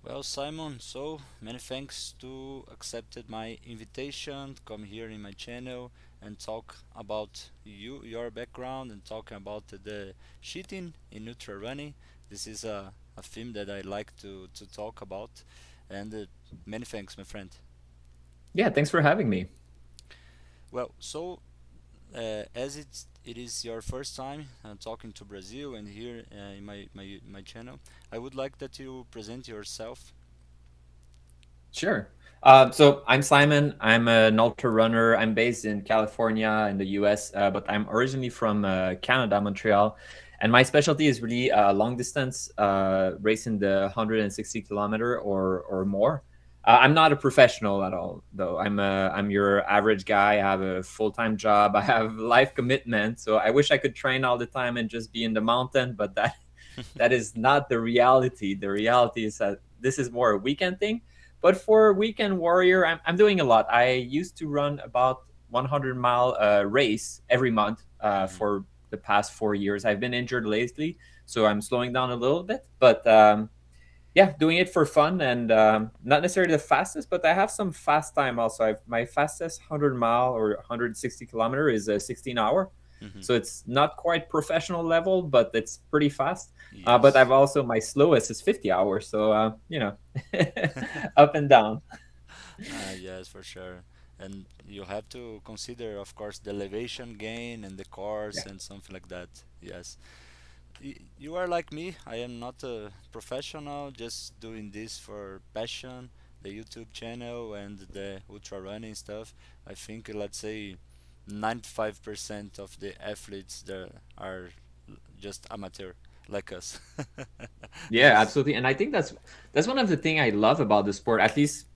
Well, Simon, so many thanks to accepted my invitation to come here in my channel and talk about your background, and talking about the cheating in ultra running. This is a theme that I like to talk about, and many thanks, my friend. Yeah, thanks for having me. Well, so as it is your first time talking to Brazil and here in my channel, I would like that you present yourself. Sure. So I'm Simon. I'm an ultra runner. I'm based in California in the US, but I'm originally from Canada, Montreal. And my specialty is really long distance, racing the 160 kilometer or more. I'm not a professional at all, though. I'm your average guy. I have a full time job. I have life commitment. So I wish I could train all the time and just be in the mountain, but that is not the reality. The reality is that this is more a weekend thing. But for weekend warrior, I'm doing a lot. I used to run about 100-mile race every month Mhm. for the past 4 years. I've been injured lately, so I'm slowing down a little bit. But yeah, doing it for fun and not necessarily the fastest, but I have some fast time also. My fastest 100-mile or 160-kilometer is a 16 hour. Mhm. So it's not quite professional level, but it's pretty fast. But I've Yes. also my slowest is 50 hours. So, up and down. Yes, for sure. And you have to consider, of course, the elevation gain and the course Yeah. and something like that. Yes. You are like me. I am not a professional, just doing this for passion, the YouTube channel and the ultra running stuff. I think, let's say, 95% of the athletes there are just amateur like us. This Yeah, is. absolutely. And I think that's one of the thing I love about the sport, at least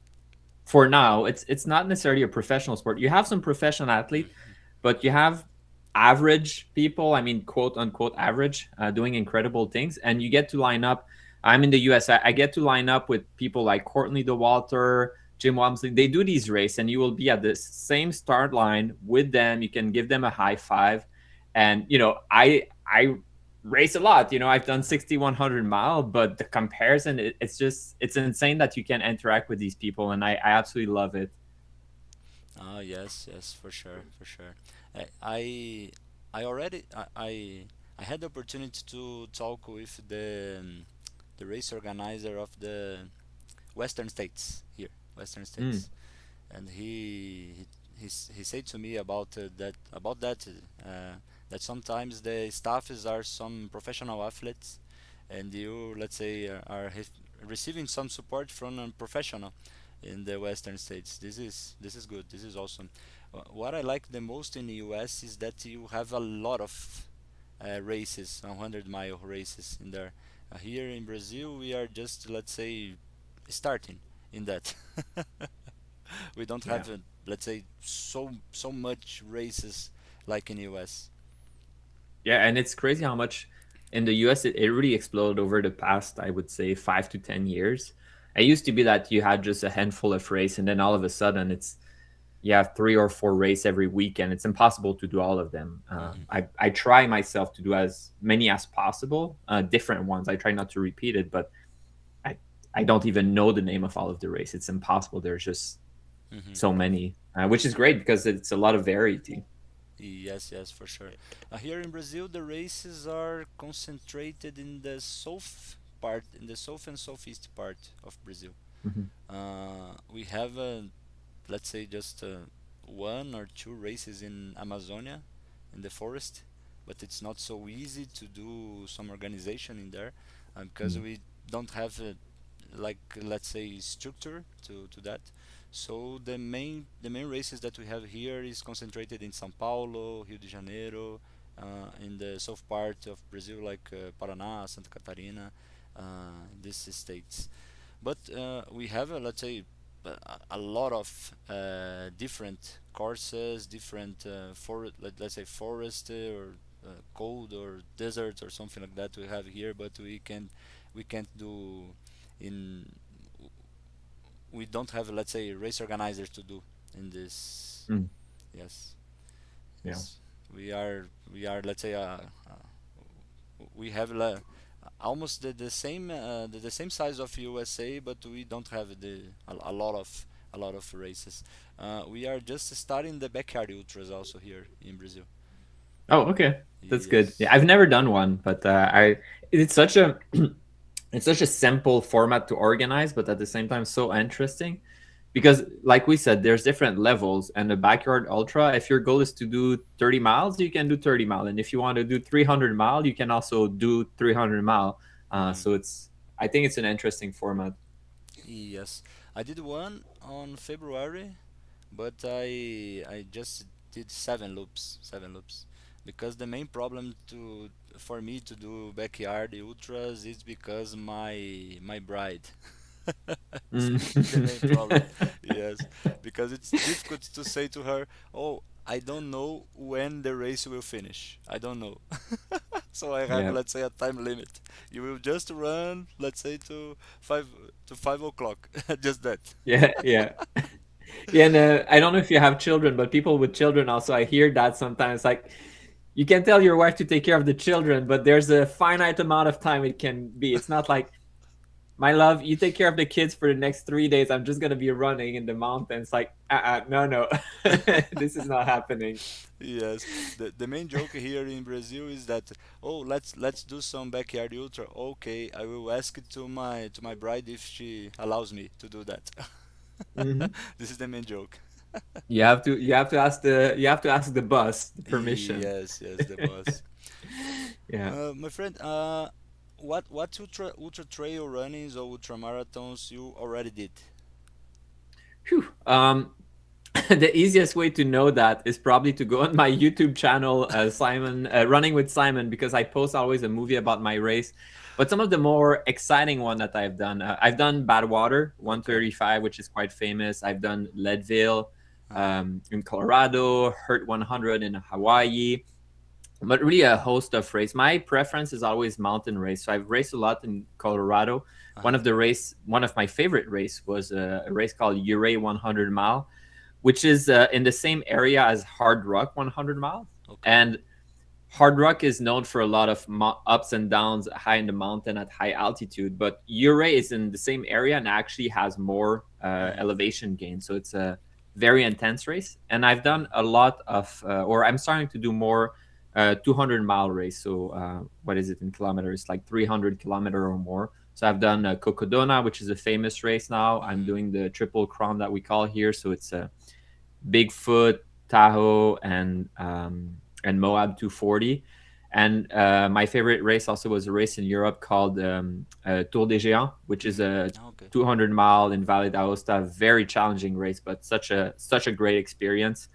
for now. It's not necessarily a professional sport. You have some professional athlete, Mhm. but you have average people, I mean, quote unquote average, doing incredible things. And you get to line up. I'm in the US. I get to line up with people like Courtney DeWalter, Jim Walmsley. They do these races, and you will be at the same start line with them. You can give them a high five. And, I race a lot. I've done 60, 100 mile, but the comparison, it's insane that you can interact with these people. And I absolutely love it. Oh yes, yes, for sure, for sure. I already I had the opportunity to talk with the race organizer of the Western States here, Western Mm, States, and he said to me uh, that sometimes the staffs are some professional athletes, and you, let's say, receiving some support from a professional in the Western States. This is good. This is awesome. What I like the most in the US is that you have a lot of races, 100-mile races in there. Here in Brazil, we are just, let's say, starting in that. We don't yeah. have, let's say, so much races like in US. Yeah, and it's crazy how much in the US it really exploded over the past, I would say, 5 to 10 years. It used to be that you had just a handful of race, and then all of a sudden you have 3 or 4 race every week, and it's impossible to do all of them. Hmm. I try myself to do as many as possible, different ones. I try not to repeat it, but I I don't even know the name of all of the race. It's impossible. There's just Hmm. so many, which is great because it's a lot of variety. Yes, yes, for sure. Here in Brazil, the races are concentrated in the south part, in the south and southeast part of Brazil. Mhm. We have, let's say, just one or two races in Amazonia, in the forest, but it's not so easy to do some organization in there because Mm. we don't have, like, let's say, structure to that. So the main races that we have here is concentrated in São Paulo, Rio de Janeiro, in the south part of Brazil, like Paraná, Santa Catarina, these states. But we have, let's say, a lot of different courses, different let's say, forest or cold or desert or something like that we have here, but we can't do in we don't have, let's say, race organizers to do in this. Mm. Yes, Yeah. yes, we are, let's say, we have almost the same size of USA, but we don't have a lot of races. We are just starting the backyard ultras also here in Brazil. Oh, okay, that's good. Yeah, Yes. I've never done one, but I it's such a it's such a simple format to organize, but at the same time so interesting because, like we said, there's different levels. And the backyard ultra, if your goal is to do 30 miles, you can do 30 mile, and if you want to do 300 mile, you can also do 300 mile. Mm. So it's I think it's an interesting format. Yes, I did one on February, but I just did seven loops, because the main problem to for me to do backyard ultras is because my bride. It's Mm. the main problem. Yes, because it's difficult to say to her, "Oh, I don't know when the race will finish. I don't know." So I have, Yeah, let's say, a time limit. You will just run, let's say, five 5 o'clock. Just that. yeah, yeah. Yeah, and I don't know if you have children, but people with children also, I hear that sometimes. Like, you can tell your wife to take care of the children, but there's a finite amount of time it can be. It's not like, my love, you take care of the kids for the next 3 days. I'm just gonna be running in the mountains. Like, no, no, this is not happening. Yes, the main joke here in Brazil is that, oh, let's do some backyard ultra. Okay, I will ask it to my bride if she allows me to do that. Hmm. This is the main joke. You have to ask the bus the permission. Yes, yes, the boss. Yeah. My friend, what ultra trail runnings or ultra marathons you already did? Phew. The easiest way to know that is probably to go on my YouTube channel, Simon Running with Simon, because I post always a movie about my race. But some of the more exciting one that I've done Badwater Okay. 135, which is quite famous. I've done Leadville Uh-huh. in Colorado, Hurt 100 in Hawaii, but really a host of race. My preference is always mountain race. So I've raced a lot in Colorado. Uh-huh. One of my favorite race was a race called Ouray 100 mile, which is in the same area as Hard Rock 100 mile. Okay. And Hard Rock is known for a lot of ups and downs high in the mountain at high altitude, but Ouray is in the same area and actually has more Mm. elevation gain. So it's a very intense race. And I've done a lot of, or I'm starting to do more 200-mile race. So what is it in kilometers? Like 300-kilometer or more. So I've done Cocodona, which is a famous race now. I'm Mm. doing the Triple Crown that we call here. So it's Bigfoot, Tahoe, and Moab 240. And my favorite race also was a race in Europe called Tour des Géants, which is Mm. a Okay. 200-mile in Valle d'Aosta. Very challenging race, but such a great experience.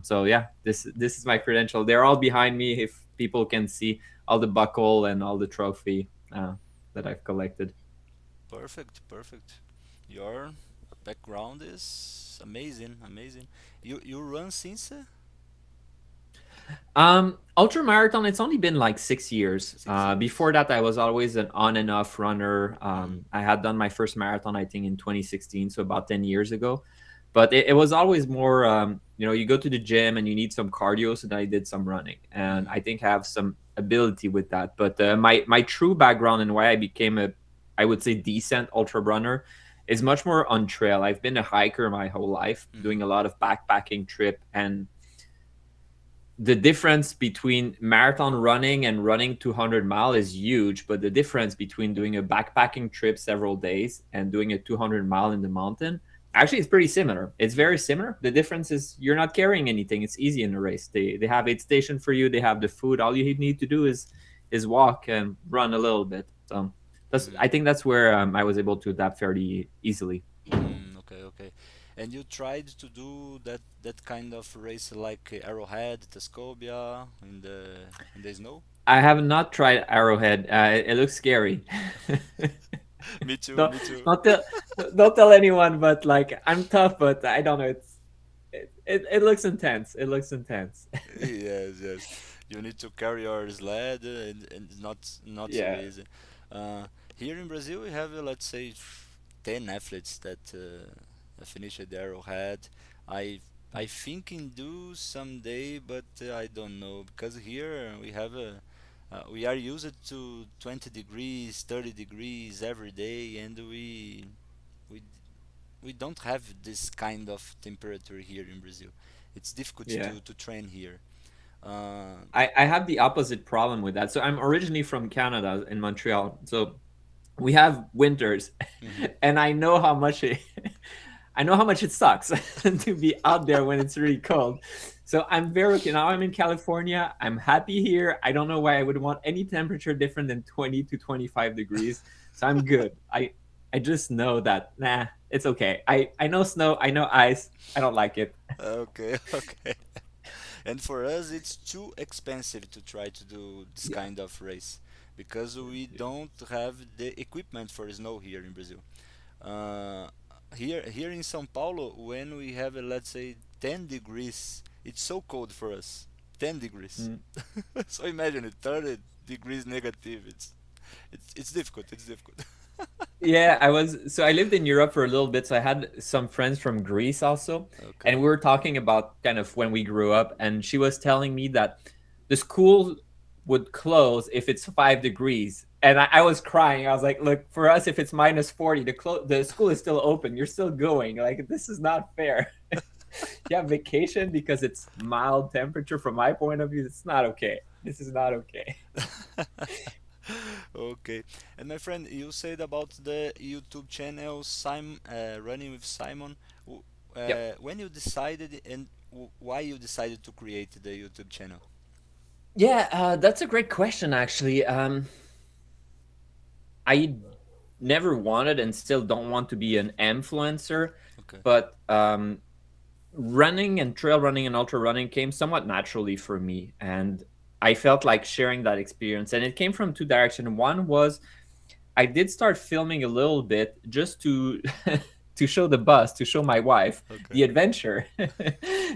So yeah, this is my credential. They're all behind me. If people can see all the buckle and all the trophy that I've collected. Perfect, perfect. Your background is amazing, amazing. You run since Ultra marathon. It's only been like 6 years. 6 years. Before that, I was always an on and off runner. Mm. I had done my first marathon, I think, in 2016, so about 10 years ago. But it was always more, you go to the gym and you need some cardio, so then I did some running, and Mm. I think I have some ability with that. But my true background and why I became I would say, decent ultra runner is much more on trail. I've been a hiker my whole life, doing Mm. a lot of backpacking trip, and the difference between marathon running and running 200-mile is huge, but the difference between doing a backpacking trip several days and doing a 200-mile in the mountain actually is pretty similar. It's very similar. The difference is you're not carrying anything. It's easy in a race. They have aid station for you. They have the food. All you need to do is walk and run a little bit. So I Mm. think that's where I was able to adapt fairly easily. Mm. Okay, okay. And you tried to do that kind of race like Arrowhead, Tuscobia in the snow? I have not tried Arrowhead. It looks scary. Me too, don't, me too. don't tell don't tell anyone, but like, I'm tough, but I don't know. It looks intense. It looks intense. Yes, yes. You need to carry your sled, and it's not so Yeah. easy. Uh, Here in Brazil, we have, let's say, 10 athletes that finished the Arrowhead. I think in do someday, but I don't know, because here we have We are used to 20 degrees, 30 degrees every day, and we we don't have this kind of temperature here in Brazil. It's difficult Yeah. to train here. Uh, I have the opposite problem with that. So I'm originally from Canada in Montreal. So we have winters, mhm. and I know how much it I know how much it sucks to be out there when it's really cold. So I'm very okay. Now I'm in California. I'm happy here. I don't know why I would want any temperature different than 20 to 25 degrees. So I'm good. I just know that nah, it's okay. I know snow, I know ice. I don't like it. Okay, okay. And for us, it's too expensive to try to do this Yeah. kind of race because we don't have the equipment for snow here in Brazil. Uh, here in São Paulo, when we have let's say 10 degrees, it's so cold for us. 10 degrees. Mm. So imagine it, 30 degrees negative. It's difficult. It's difficult. Yeah, I lived in Europe for a little bit, so I had some friends from Greece also, and Okay. we were talking about kind of when we grew up, and she was telling me that the school would close if it's 5 degrees. And I was crying. I was like, look, for us, if it's minus 40, the school is still open. You're still going. Like, this is not fair. Yeah, vacation because it's mild temperature from my point of view, it's not okay. This is not okay. Okay. And my friend, you said about the YouTube channel Simon Running with Simon. Yep. When you decided and why you decided to create the YouTube channel? Yeah, that's a great question, actually. I never wanted and still don't want to be an influencer, Okay. but running and trail running and ultra running came somewhat naturally for me. And I felt like sharing that experience. And it came from two directions. One was I did start filming a little bit just to to show the bus, to show my wife Okay. the adventure,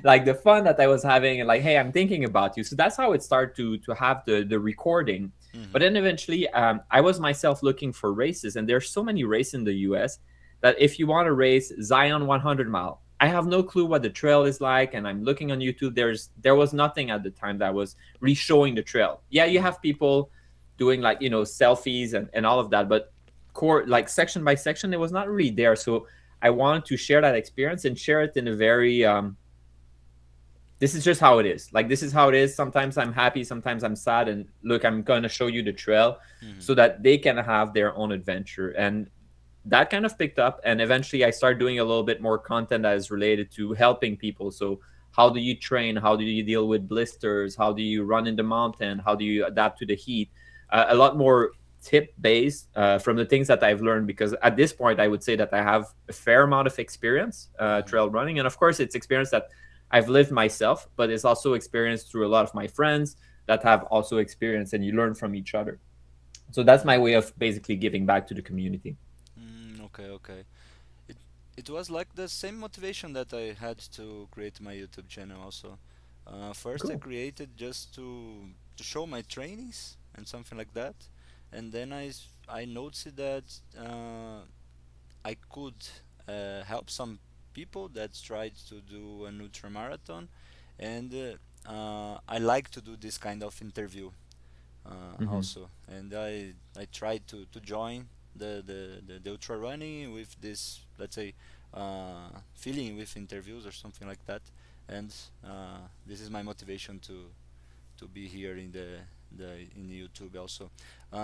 like the fun that I was having, and like, hey, I'm thinking about you. So that's how it started to have the recording. But Hmm. then eventually, I was myself looking for races, and there's so many races in the U.S. that if you want to race Zion 100 mile, I have no clue what the trail is like, and I'm looking on YouTube. There was nothing at the time that was really showing the trail. Yeah, you Hmm. have people doing like selfies and all of that, but core like section by section, it was not really there. So I wanted to share that experience and share it in a very this is just how it is. Like, this is how it is. Sometimes I'm happy, sometimes I'm sad, and look, I'm going to show you the trail Hmm. so that they can have their own adventure. And that kind of picked up, and eventually I started doing a little bit more content that is related to helping people. So how do you train, how do you deal with blisters, how do you run in the mountain, how do you adapt to the heat, a lot more tip based from the things that I've learned, because at this point I would say that I have a fair amount of experience Hmm. trail running. And of course it's experience that I've lived myself, but it's also experienced through a lot of my friends that have also experienced, and you learn from each other. So that's my way of basically giving back to the community. Okay, okay. It it was like the same motivation that I had to create my YouTube channel also. First I Cool. created just to show my trainings and something like that, and then I noticed that I could help some people that tried to do an ultra marathon, and I like to do this kind of interview Hmm. also, and I tried to join the ultra running with this, let's say, feeling with interviews or something like that, and this is my motivation to be here in the YouTube also.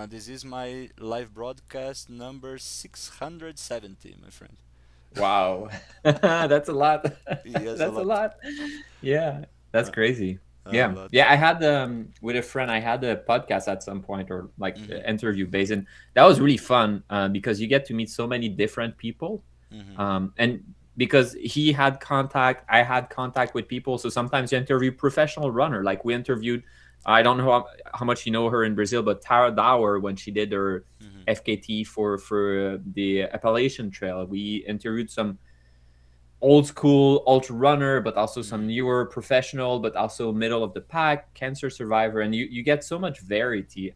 This is my live broadcast number 670, my friend. Wow. That's a lot. Yes, a That's a lot. lot. Yeah, that's Uh, crazy. a Yeah. lot. Yeah, I had with a friend, I had a podcast at some point, or like Mhm. interview based, and that was really fun because you get to meet so many different people. Mhm. And because he had contact, I had contact with people. So sometimes you interview professional runner. Like we interviewed, I don't know how much you know her in Brazil, but Tara Dower, when she did her Mhm. FKT for the Appalachian Trail, we interviewed some old school ultra runner, but also some Mhm. newer professional, but also middle of the pack cancer survivor, and you get so much variety.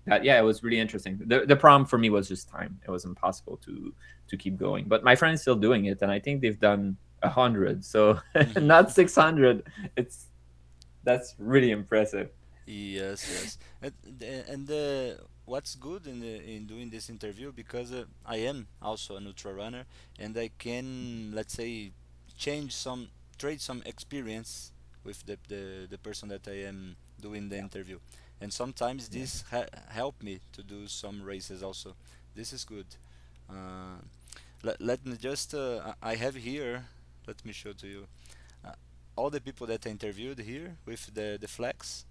That yeah, it was really interesting. The problem for me was just time. It was impossible to keep going. But my friend's still doing it, and I think they've done 100, so Mhm. not 600. It's That's really impressive. Yes, yes. And what's good in doing this interview, because I am also an ultra runner, and I can, let's say, change some, trade some experience with the person that I am doing the Yeah, interview, and sometimes yeah. this help me to do some races also. This is good. Uh, let me just I have here. Let me show to you uh, all the people that I interviewed here with the flags.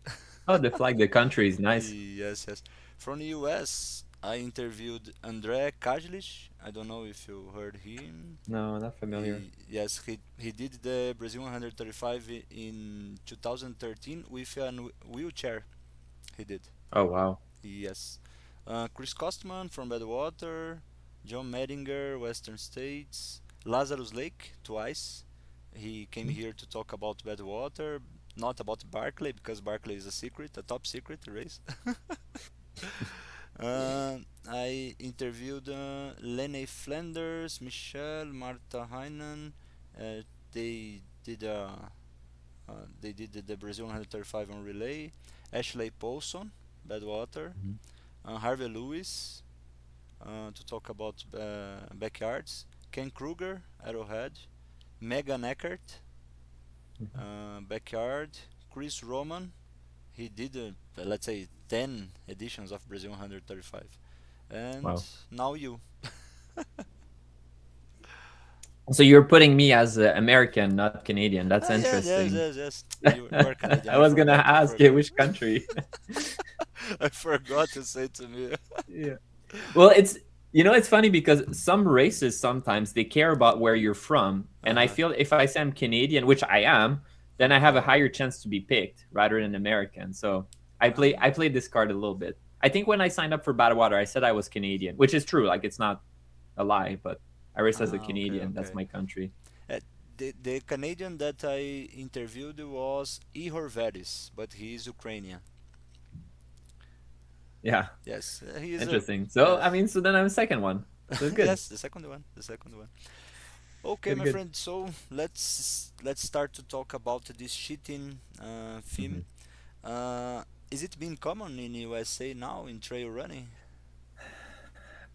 Oh, the flag, the country is nice. Yes, yes. From the US, I interviewed André Kajlic. I don't know if you heard him. No, not familiar. Yes, he did the Brazil 135 in 2013 with a wheelchair. He did. Oh, wow. Yes. Chris Costman from Badwater, John Medinger, Western States, Lazarus Lake twice. He came Hmm. here to talk about Badwater, not about Barclay, because Barclay is a secret, a top secret race. I interviewed Lene Flanders, Michelle, Marta Heinen. Uh, they did the Brazil 135 on relay. Ashley Paulson, Badwater. Mhm. Harvey Lewis to talk about backyards. Ken Kruger, Arrowhead. Megan Eckert, Mhm. backyard. Chris Roman, he did let's say 10 editions of Brazil 135. And Wow. now you. So you're putting me as American, not Canadian. That's Ah, yeah, yes, interesting. yes, yes. You are Canadian. I was gonna I ask you forgot. which country. I forgot to say to me. Yeah. Well, it's funny because some races sometimes they care about where you're from, and I Uh-huh. feel if I say I'm Canadian, which I am, then I have a Okay. higher chance to be picked rather than American. So I Ah, played this card a little bit. I think when I signed up for Badwater, I said I was Canadian, which is true. Like it's not a lie, but I race as a okay, Canadian. That's okay. my country. Uh, the Canadian that I interviewed was Ihor Veris, but he is Ukrainian. Yeah, Yes, he is a, interesting. So I yes. mean, so then I'm second one. So it's good, Yes, the second one, the second one. Okay, good, my good. friend. So let's start to talk about this cheating Hmm. theme. Uh, is it being common in USA now in trail running?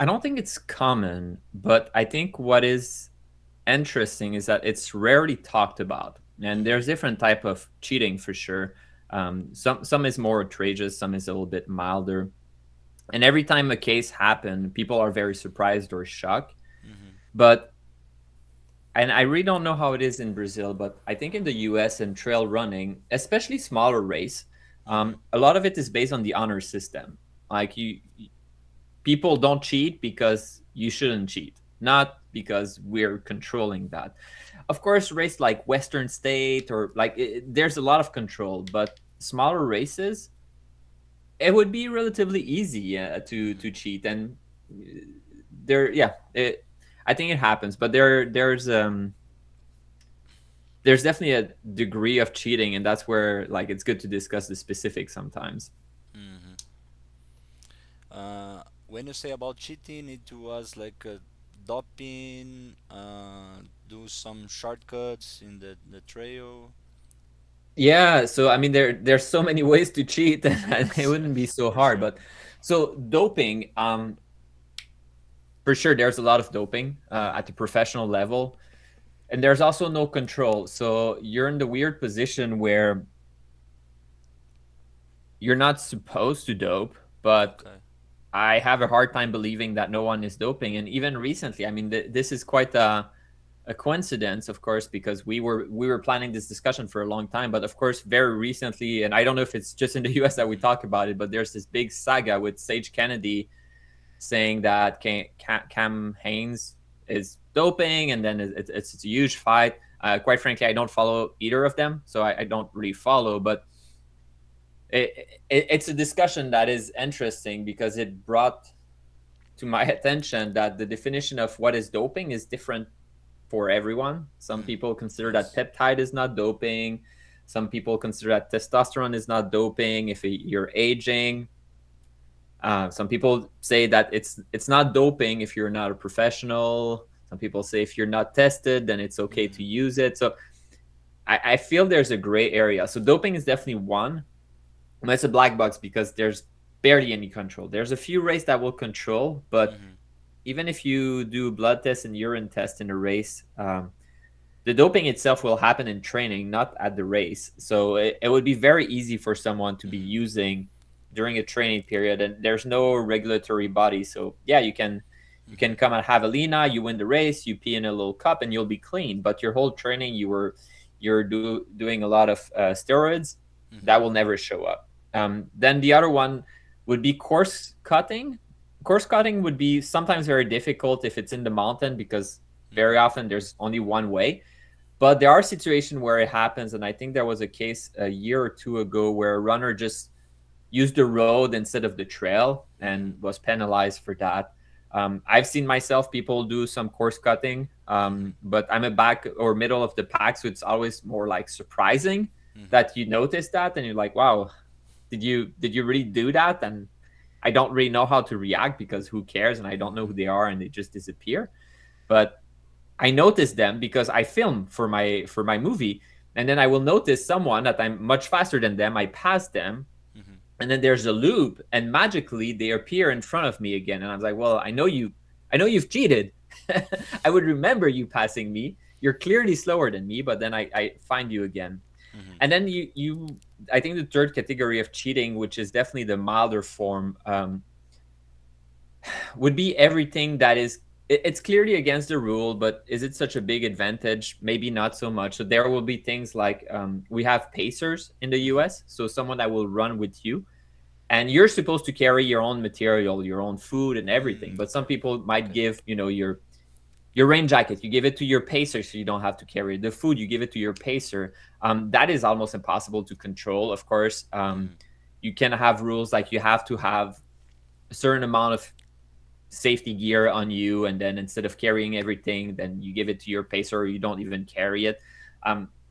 I don't think it's common, but I think what is interesting is that it's rarely talked about, and Mm-hmm. there's different type of cheating for sure. Some is more outrageous, some is a little bit milder, and every time a case happen, people are very surprised or shocked. Mm-hmm. But and I really don't know how it is in Brazil, but I think in the US and trail running, especially smaller race, Mm-hmm. a lot of it is based on the honor system. Like people don't cheat because you shouldn't cheat, not because we're controlling that. Of course, race like Western State or there's a lot of control, but smaller races, it would be relatively easy to Mm-hmm. cheat, and there, yeah, I think it happens, but there's definitely a degree of cheating, and that's where like it's good to discuss the specifics sometimes. Mm-hmm. When you say about cheating, it was like doping, do some shortcuts in the trail. Yeah, so I mean there's so many ways to cheat and it Yes, wouldn't be yes, so for hard. sure. But so doping, for sure there's a lot of doping Mm-hmm. at the professional level, and there's also no control. So you're in the weird position where you're not supposed to dope, but Okay. I have a hard time believing that no one is doping. And even recently, I mean, this is quite a coincidence, of course, because we were planning this discussion for a long time. But of course, very recently, and I don't know if it's just in the U.S. that we Mm-hmm. talk about it, but there's this big saga with Sage Kennedy saying that Cam Haynes is doping, and then it's a huge fight. Quite frankly, I don't follow either of them, so I don't really follow. But it's a discussion that is interesting because it brought to my attention that the definition of what is doping is different for everyone. Some Mm-hmm. people consider that Yes. peptide is not doping. Some people consider that testosterone is not doping if you're aging. Some people say that it's not doping if you're not a professional. Some people say if you're not tested, then it's okay Mm-hmm. to use it. So I feel there's a gray area. So doping is definitely one. It's a black box because there's barely any control. There's a few races that will control, but Mhm. even if you do blood test and urine test in a race, the doping itself will happen in training, not at the race. So it would be very easy for someone to be Mhm. using during a training period, and there's no regulatory body. So yeah, you can Mhm. come at javelina, you win the race, you pee in a little cup, and you'll be clean. But your whole training, you're doing a lot of steroids that Mhm. will never show up. Then the other one would be course cutting. Course cutting would be sometimes very difficult if it's in the mountain because very Mhm. often there's only one way, but there are situations where it happens, and I think there was a case a year or two ago where a runner just used the road instead of the trail and Mhm. was penalized for that. I've seen myself people do some course cutting, Mhm. but I'm a back or middle of the pack, so it's always more like surprising Mhm. that you notice that and you're like, "Wow, did you really do that?" And I don't really know how to react because who cares, and I don't know who Mhm. they are, and they just disappear. But I notice them because I film for my movie, and then I will notice someone that I'm much faster than them. I pass them, Mhm. and then there's a loop, and magically they appear in front of me again. And I was like, "Well, I know you've cheated. I would remember you passing me. You're clearly slower than me, but then I find you again." Mhm. And then you I think the third category of cheating, which is definitely the milder form, would be everything that is it's clearly against the rule, but is it such a big advantage? Maybe not so much. So there will be things like we have pacers in the Mhm. US, so someone that will run with you, and you're supposed to carry your own material, your own food and everything. But some Okay. people might Okay. give your rain jacket, you give it to your pacer so you don't have to carry it. The food, you give it to your pacer. That is almost impossible to control, of course. Mhm. You can have rules like you have to have a certain amount of safety gear on you, and then instead of carrying everything, then you give it to your pacer or you don't even carry it.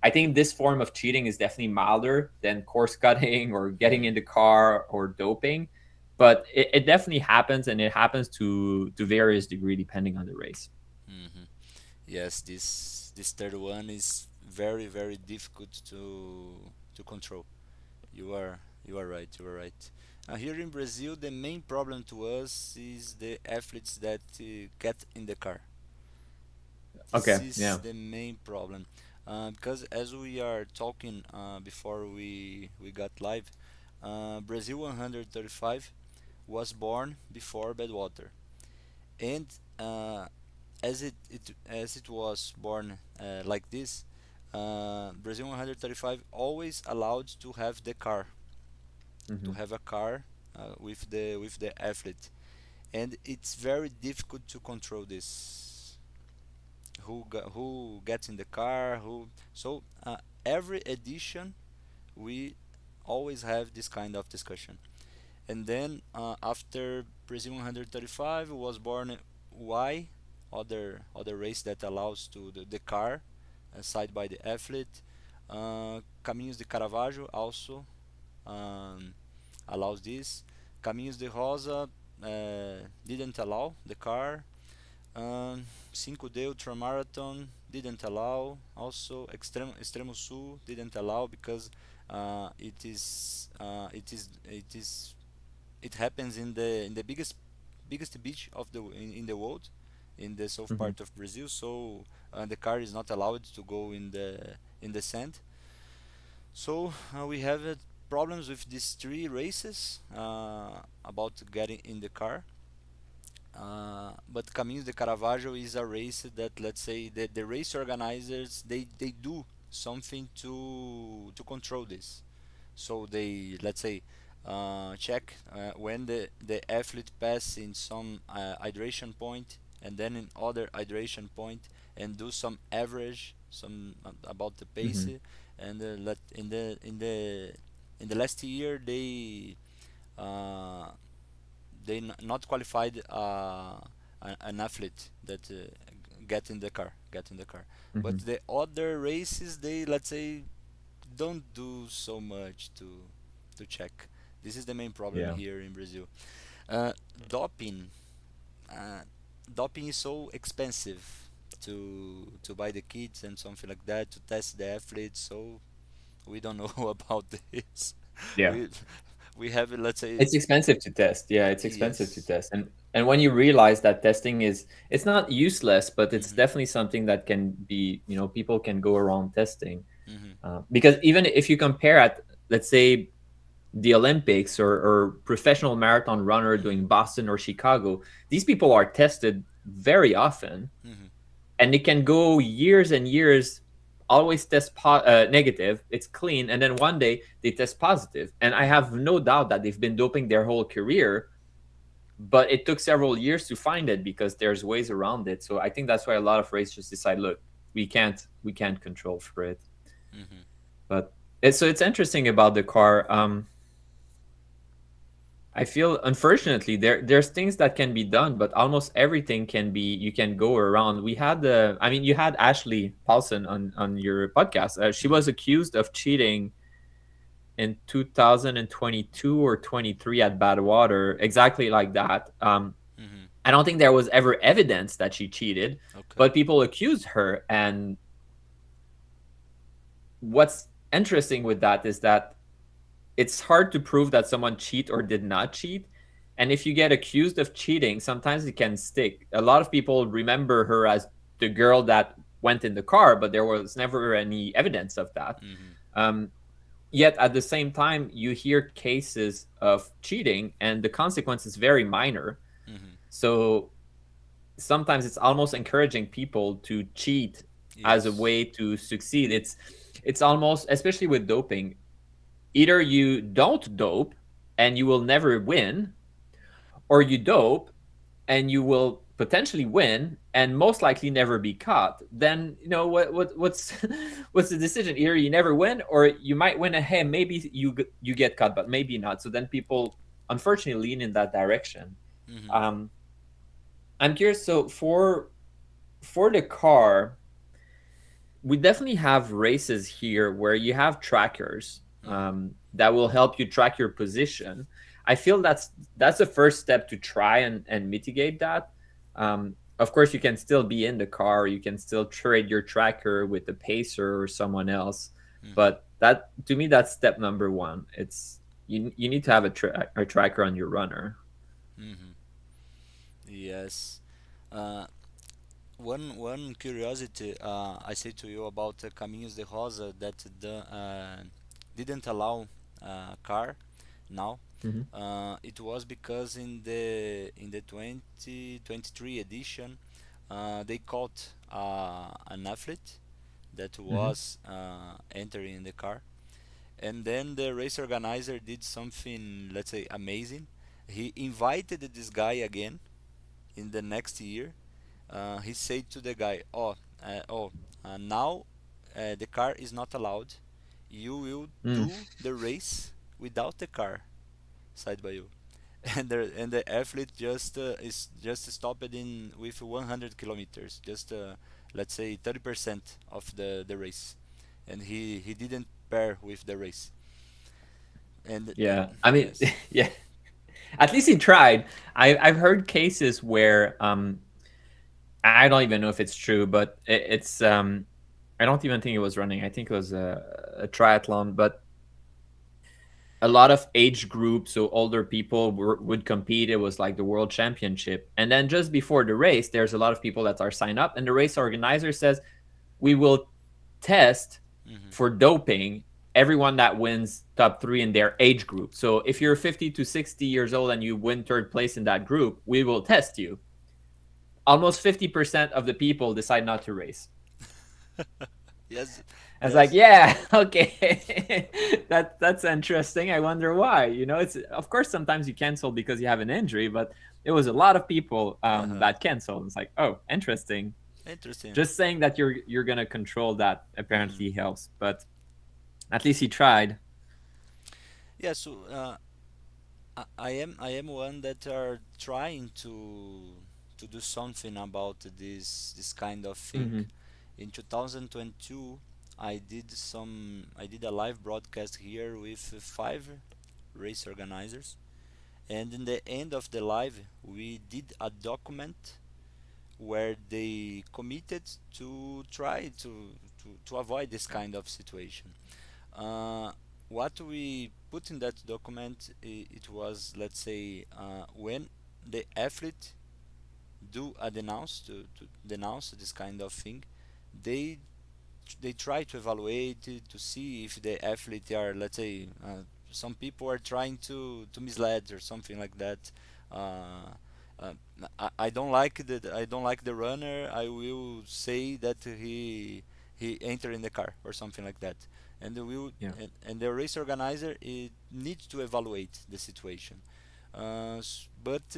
I think this form of cheating is definitely milder than course cutting or getting Mhm. in the car or doping, but it definitely happens, and it happens to various degree depending on the race. Mhm. Yes, this third one is very very difficult to control. You are right. You are right. Here in Brazil, the main problem to us is the athletes that get in the car. This Okay, is yeah. the main problem, because as we are talking before we got live, Brazil 135 was born before Badwater, and as it was born like this, Brazil 135 always allowed to have the car, to Hmm. have a car with the athlete, and it's very difficult to control this. Who gets in the car? Who? So every edition we always have this kind of discussion. And then after Brazil 135 was born Y, other race that allows to the car side by the athlete. Caminhos de Caravaggio also um, allows this. Caminhos de Rosa didn't allow the car. 5D Ultramarathon didn't allow. Also, Extremo Sul didn't allow because it happens in the biggest beach of in the world, in the south Hmm. part of Brazil. So the car is not allowed to go in the sand. So we have problems with these three races about getting in the car. But Caminhos de Caravaggio is a race that, let's say, the race organizers they do something to control this. So they, let's say, check when the athlete pass in some hydration point and then in other hydration point, and do some average, some about the pace. Hmm. And let in the last year uh, they not qualified an athlete that get in the car. But Hmm. the other races, they, let's say, don't do so much to check. This is the main problem Yeah. here in Brazil. uh, Doping, uh, doping is so expensive to buy the kits and something like that to test the athletes, so we don't know about this. Yeah. we we have, let's say, It's expensive to test. Yeah, it's expensive to yes. test. And when you realize that testing is, it's not useless, but it's Mhm. definitely something that can be, people can go around testing. Mhm. Because even if you compare at, let's say, the Olympics, or professional marathon runner Mhm. doing Boston or Chicago, these people are tested very often, Mhm. and it can go years and years, always test negative, it's clean, and then one day they test positive. And I Mhm. have no doubt that they've been doping their whole career, but it took several years to find it because there's ways around it. So I think that's why a lot of racers decide, look, we can't control for it. Mhm. But it's interesting about the car. I feel, unfortunately, there's things that can be done, but almost everything can be, you can go around. We had I mean, you had Ashley Paulson on your podcast. She Mhm. was accused of cheating in 2022 or 23 at Badwater, exactly like that. Mhm. I don't think there was ever evidence that she cheated, Okay. but people accused her. And what's interesting with that is that it's hard to prove that someone cheat or did not cheat. And if you get accused of cheating, sometimes it can stick. A lot of people remember her as the girl that went in the car, but there was never any evidence of that. Mhm. Um, Yet at the same time, you hear cases of cheating, and the consequence is very minor. Mhm. So sometimes it's almost encouraging people to cheat as a Yes. way to succeed. It's almost, especially with doping, either you don't dope and you will never win, or you dope and you will potentially win and most likely never be caught. Then what's what's the decision? Either you never win, or you might win, and hey, maybe you get caught, but maybe not. So then people unfortunately lean in that direction. Mhm. um I'm curious, so for the car, we definitely have races here where you have trackers, Mhm. that will help you track your position. I feel that's the first step to try and mitigate that. Of course, you can still be in the car, you can still trade your tracker with the pacer or someone else, Mhm. but that, to me, that's step number one. It's, you need to have a tracker on your runner. Mhm. Yes. Uh, one curiosity I say to you about Caminhos de Rosa that didn't allow car now. Hmm. It was because in the 2023 edition, they caught an athlete that Hmm. was entering the car, and then the race organizer did something, let's say, amazing. He invited this guy again in the next year. He said to the guy, now the car is not allowed. You will Mm. do the race without the car side by you." And the athlete just stopped in with 100 kilometers, just let's say 30% of the race, and he didn't pair with the race. And Yeah, I mean, yes. yeah, at least he tried. I've heard cases where, I don't even know if it's true, but it's, I don't even think it was running. I think it was a triathlon, but a lot of age groups, so older people would compete. It was like the world championship, and then just before the race, there's a lot of people that are signed up, and the race organizer says, we will test Hmm. for doping everyone that wins top three in their age group. So if you're 50 to 60 years old and you win third place in that group, we will test you. Almost 50% of the people decide not to race. Yes. I was like, Yes. yeah, okay, that's interesting. I wonder why. It's, of course, sometimes you cancel because you have an injury, but it was a lot of people, Uh-huh. that canceled. It's like, oh, interesting. Interesting. Just saying that you're gonna control that Hmm. apparently helps, but at least he tried. Yeah, so I am one that are trying to do something about this kind of thing. Hmm. In 2022, I did a live broadcast here with five race organizers, and in the end of the live, we did a document where they committed to try to avoid this kind of situation. Uh, what we put in that document, it was, let's say, when the athlete do a to denounce this kind of thing, they they try to evaluate it, to see if the athlete are, let's say, some people are trying to mislead or something like that. uh, uh, I don't like the runner. I will say that he entered in the car or something like that, and Yeah. and the race organizer, it needs to evaluate the situation. But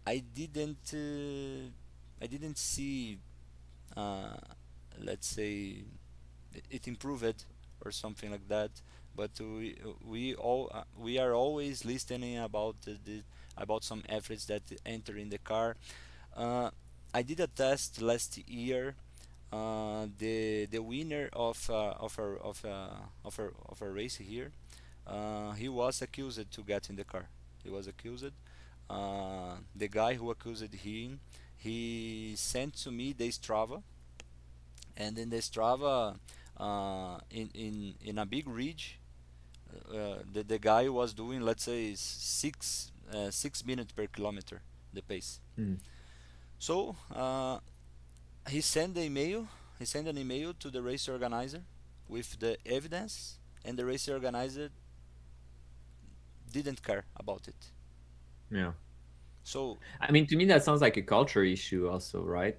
I didn't uh, I didn't see, uh, let's say, it improved or something like that. But we are always listening about about some athletes that enter in the car. uh, I did a test last year. The winner of a race here, he was accused to get in the car. He was accused. The guy who accused him, he sent to me the Strava, and in the Strava, in a big ridge, the guy was doing, let's say, 6 minutes per kilometer, the pace. Mm. So he sent the email. He sent an email to the race organizer with the evidence, and the race organizer didn't care about it. Yeah. So I mean, to me, that sounds like a culture issue, also, right?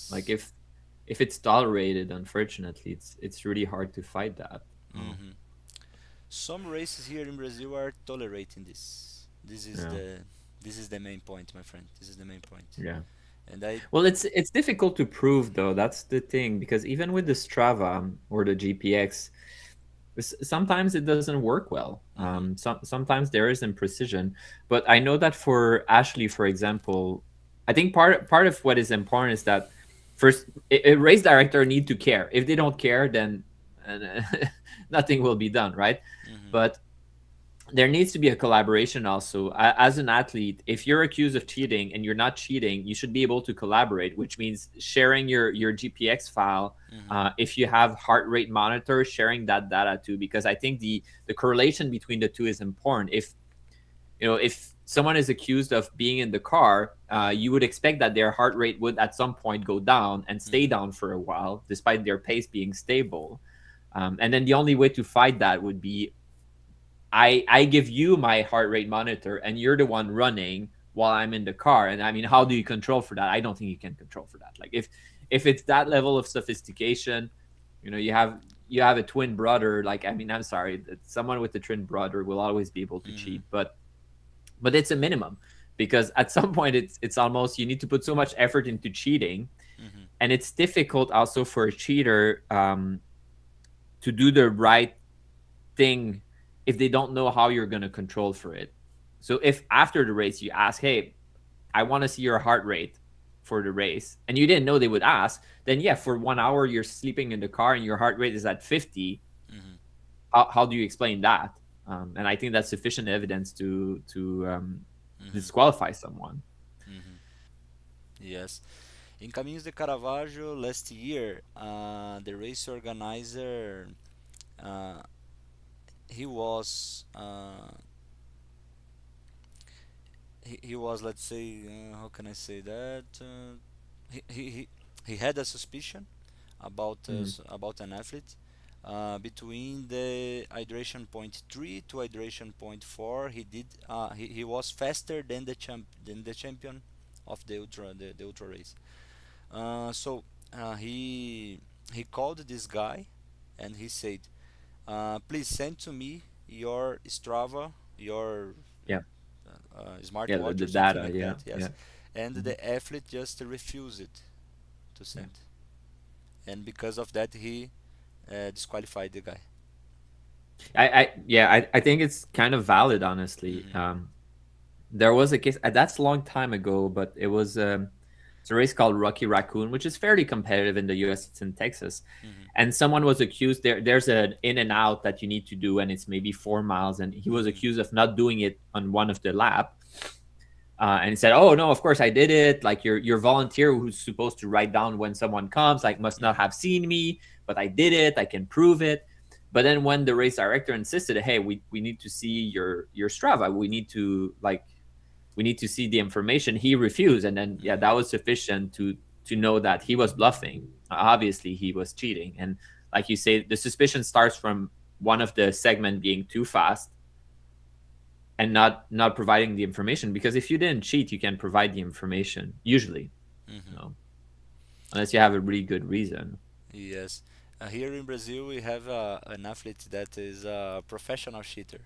Like yes. if it's tolerated, unfortunately, it's really hard to fight that. Oh, hmm Some races here in Brazil are tolerating this. yeah, This is the main point, my friend. This is the main point. yeah. And I. Well, it's difficult to prove though. That's the thing because even with the Strava or the GPX, sometimes it doesn't work well. hmm Sometimes there is imprecision, but I know that for Ashley, for example, I think part of what is important is that first a race director need to care. If they don't care, then uh, nothing will be done, right? hmm But there needs to be a collaboration also. As an athlete, if you're accused of cheating and you're not cheating, you should be able to collaborate, which means sharing your GPX file. hmm If you have heart rate monitor, sharing that data too, because I think the correlation between the two is important. If someone is accused of being in the car, hmm you would expect that their heart rate would at some point go down and stay hmm down for a while despite their pace being stable. And then the only way to fight that would be I give you my heart rate monitor and you're the one running while I'm in the car. And I mean, how do you control for that? I don't think you can control for that. Like if it's that level of sophistication, you have a twin brother. Like, I mean, I'm sorry, that someone with a twin brother will always be able to hmm cheat, but it's a minimum because at some point it's almost you need to put so much effort into cheating, hmm and it's difficult also for a cheater to do the right thing if they don't know how you're going to control for it. So if after the race you ask, hey, I want to see your heart rate for the race, and you didn't know they would ask, then yeah, for 1 hour you're sleeping in the car and your heart rate is at 50. hmm How do you explain that? And I think that's sufficient evidence to hmm disqualify someone. hmm Yes. In Caminhos de Caravaggio last year, the race organizer, uh, he was he was, let's say, how can I say that, he, he he he had a suspicion about Mm, about an athlete. Between the hydration point 3 to hydration point 4, he was faster than the champion of the ultra race. So he called this guy, and he said, please send to me your Strava, your yeah, yeah, smartwatch the or something data, like yeah, that. Yes. yeah. And Mhm. the athlete just refused to Yeah. send, and because of that, he disqualified the guy. I think it's kind of valid, honestly. hmm There was a case that's a long time ago, but it's a race called Rocky Raccoon, which is fairly competitive in the U.S. It's in Texas, hmm and someone was accused. There's an in and out that you need to do, and it's maybe 4 miles, and he was hmm accused of not doing it on one of the lap. And he said, "Oh no, of course I did it. Like your volunteer who's supposed to write down when someone comes, like must not hmm have seen me, but I did it. I can prove it." But then when the race director insisted, hey, we need to see your Strava, we need to see the information, he refused. And then yeah, that was sufficient to know that he was bluffing. Obviously he was cheating. And like you say, the suspicion starts from one of the segment being too fast and not providing the information, because if you didn't cheat, you can provide the information usually, you know, unless you have a really good reason. Yes. Here in Brazil, we have an athlete that is a professional cheater.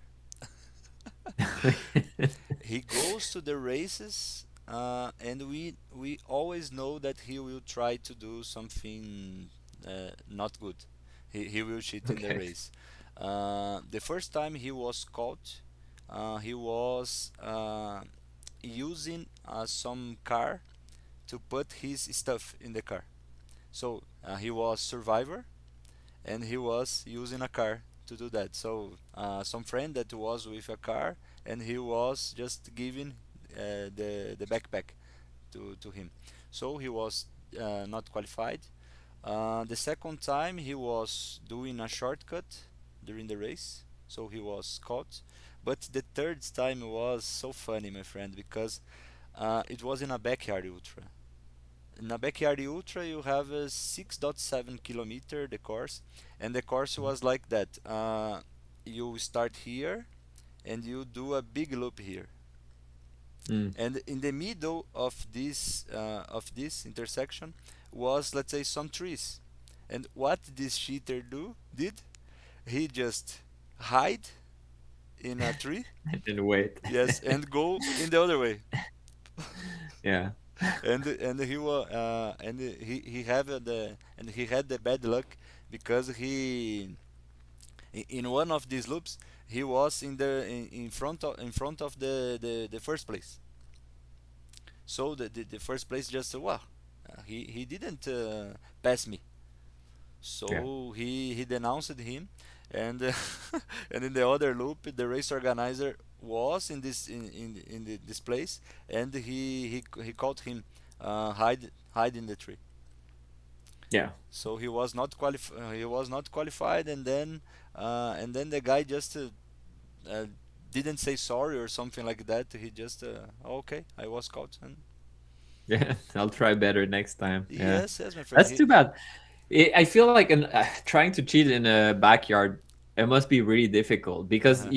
He goes to the races, and we always know that he will try to do something not good. He will cheat in the Okay. race. The first time he was caught, he was using some car to put his stuff in the car. So he was survivor, and he was using a car to do that. So some friend that was with a car, and he was just giving the backpack to him. So he was not qualified. The second time he was doing a shortcut during the race, so he was caught. But the third time was so funny, my friend, because it was in a backyard ultra. In a backyard ultra, you have a 6.7 kilometer the course, and the course was like that. You start here, and you do a big loop here, Mm. and in the middle of this intersection was, let's say, some trees. And what this cheater did, he just hide in a tree, I didn't wait. yes, and go in the other way. Yeah. And he was and he have the and he had the bad luck because in one of these loops he was in front of the first place. So the first place just wow, he didn't pass me. Yeah. So he denounced him, and and in the other loop, the race organizer was this place, and he caught him hide in the tree. Yeah. So he was not qualified, and then the guy just uh, didn't say sorry or something like that. He just okay, I was caught, and Yeah. I'll try better next time. Yeah. yes, yes, my friend. That's too bad. I feel like trying to cheat in a backyard, it must be really difficult because Uh-huh.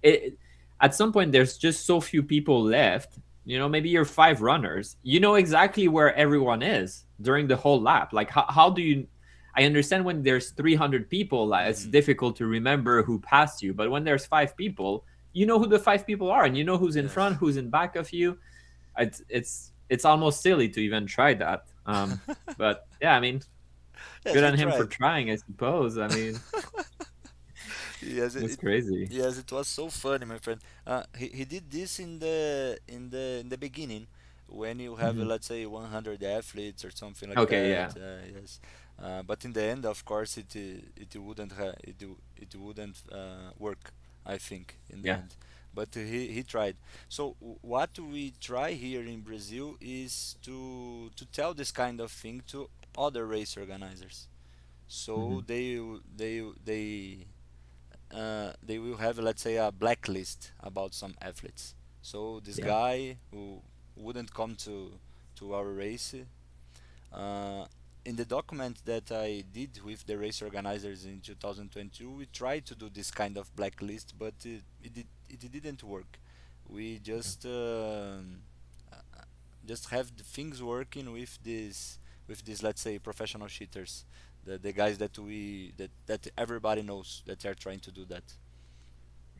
it, at some point there's just so few people left. You know, maybe you're five runners. You know exactly where everyone is during the whole lap. Like, how do you? I understand when there's 300 people, like, it's Hmm. difficult to remember who passed you. But when there's five people, you know who the five people are, and you know who's in front, Yes. who's in back of you. It's almost silly to even try that. But yeah, I mean, Yes, good he on him for tried. trying, I suppose. I mean, Yes, it's crazy. yes, it was so funny, my friend. He did this in the beginning, when you have Hmm. let's say 100 athletes or something like Okay, that. yeah, Yes, but in the end, of course, it wouldn't it wouldn't work. I think in the yeah, end, but he tried. So what we try here in Brazil is to tell this kind of thing to other race organizers, so hmm, they will have, let's say, a blacklist about some athletes. So this yeah, guy who wouldn't come to our race, uh, in the document that I did with the race organizers in 2022, we tried to do this kind of blacklist, but it didn't work. We just have the things working with these, let's say, professional cheaters, the guys that everybody knows that are trying to do that.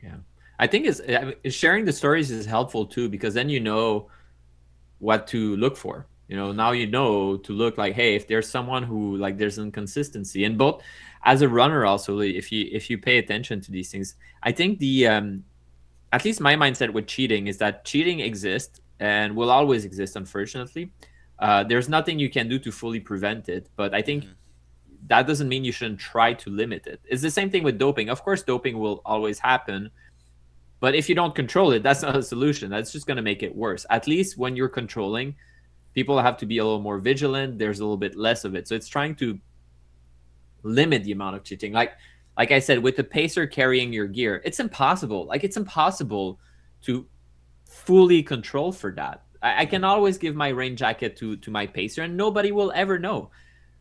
yeah. I think I mean, sharing the stories is helpful too, because then you know what to look for. You know, Hmm. now you know to look like, hey, if there's someone who, like, there's inconsistency, and both as a runner also, like, if you pay attention to these things, I think the at least my mindset with cheating is that cheating exists and will always exist, unfortunately. There's nothing you can do to fully prevent it, but I think Hmm. that doesn't mean you shouldn't try to limit it. It's the same thing with doping. Of course, doping will always happen, but if you don't control it, that's not a solution. That's just going to make it worse. At least when you're controlling, people have to be a little more vigilant. There's a little bit less of it. So it's trying to limit the amount of cheating. Like, like I said, with the pacer carrying your gear, it's impossible. Like it's impossible to fully control for that. I can Mm-hmm. always give my rain jacket to my pacer, and nobody will ever know.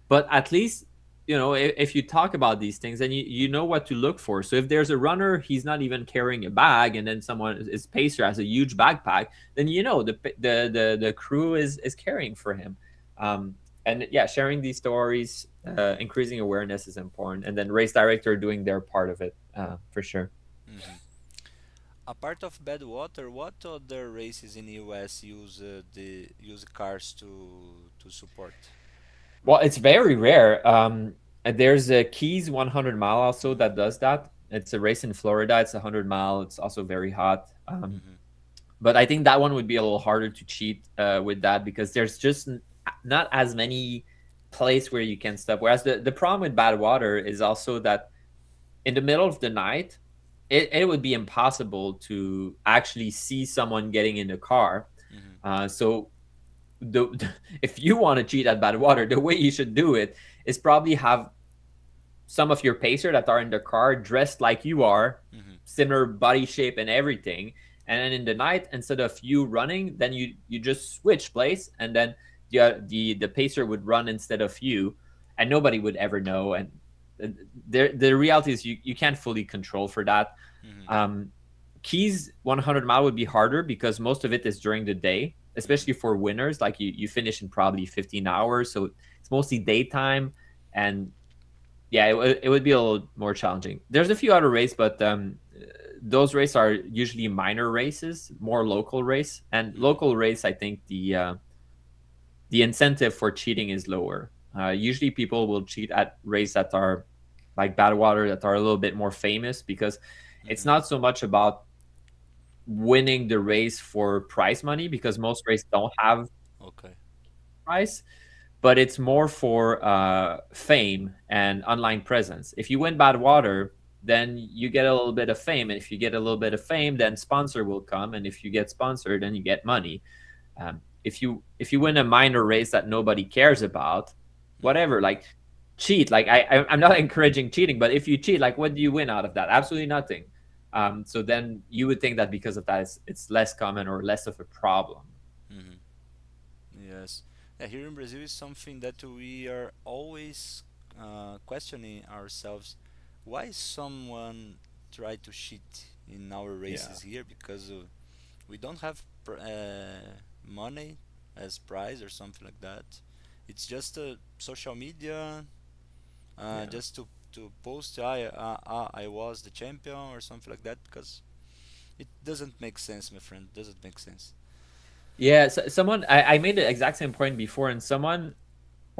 But at least, if you talk about these things, then you know what to look for. So if there's a runner, he's not even carrying a bag, and then someone is pacer has a huge backpack, then the crew is carrying for him. And yeah, sharing these stories, increasing awareness is important, and then race director doing their part of it, for sure. Mm-hmm. Apart of Badwater, what other races in US use cars to support? Well, it's very rare. And there's a Keys 100 mile also that does that. It's a race in Florida. It's 100 mile. It's also very hot. Mm-hmm. But I think that one would be a little harder to cheat with that, because there's just not as many places where you can stop. Whereas the problem with Badwater is also that in the middle of the night, it would be impossible to actually see someone getting in the car. Mm-hmm. So the if you want to cheat at Badwater, the way you should do it is probably have some of your pacer that are in the car dressed like you are, Mm-hmm. similar body shape and everything. And then in the night, instead of you running, then you just switch place, and then the pacer would run instead of you, and nobody would ever know. And the reality is you can't fully control for that. Mm-hmm. Um, Keys 100 mile would be harder because most of it is during the day, especially for winners. Like you finish in probably 15 hours, so it's mostly daytime, and yeah, it would be a little more challenging. There's a few other races, but those races are usually minor races, more local race. And Mm-hmm. local race, I think the incentive for cheating is lower. Usually, people will cheat at races that are like Badwater, that are a little bit more famous, because it's Mm-hmm. not so much about winning the race for prize money, because most races don't have Okay. prize, but it's more for fame and online presence. If you win Badwater, then you get a little bit of fame, and if you get a little bit of fame, then sponsor will come, and if you get sponsored, then you get money. If you win a minor race that nobody cares about, Mm-hmm. whatever, like cheat. Like I'm not encouraging cheating, but if you cheat, like what do you win out of that? Absolutely nothing. So then you would think that because of that, it's less common or less of a problem. Mm-hmm. Yes. Yeah, here in Brazil is something that we are always questioning ourselves. Why someone try to cheat in our Yeah. races here? Because we don't have money as prize or something like that. It's just social media, Yeah. just to post I was the champion or something like that. Because it doesn't make sense, my friend. Doesn't make sense. Yeah, so someone I made the exact same point before, and someone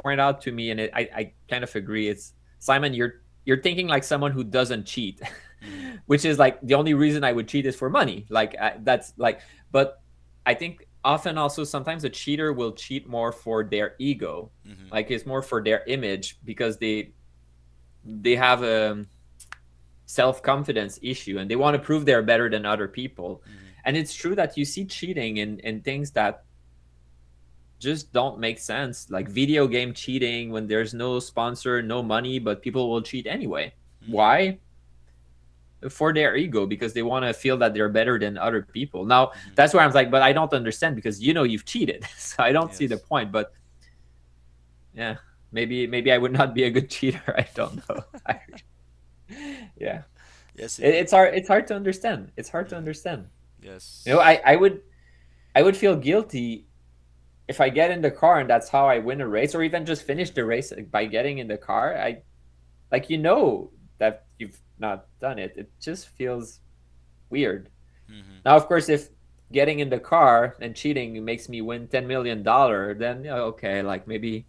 pointed out to me, and I kind of agree. It's Simon, you're thinking like someone who doesn't cheat, Mm-hmm. which is like the only reason I would cheat is for money. Like that's like, but I think often also sometimes a cheater will cheat more for their ego, Mm-hmm. like it's more for their image, because they have a self confidence issue, and they want to prove they're better than other people. Mm-hmm. And it's true that you see cheating in things that just don't make sense, like video game cheating when there's no sponsor, no money, but people will cheat anyway. Mm-hmm. Why? For their ego, because they want to feel that they're better than other people. Now Mm-hmm. that's where I'm like, but I don't understand, because you've cheated. So I don't see the Yes. point. But yeah, maybe I would not be a good cheater. I don't know. Yeah, Yes. it's hard to understand. It's hard to Mhm. understand. Yes. I would feel guilty if I get in the car and that's how I win a race, or even just finish the race by getting in the car. I like, that you've not done it. It just feels weird. Mm-hmm. Now, of course, if getting in the car and cheating makes me win $10 million, then yeah, okay, like maybe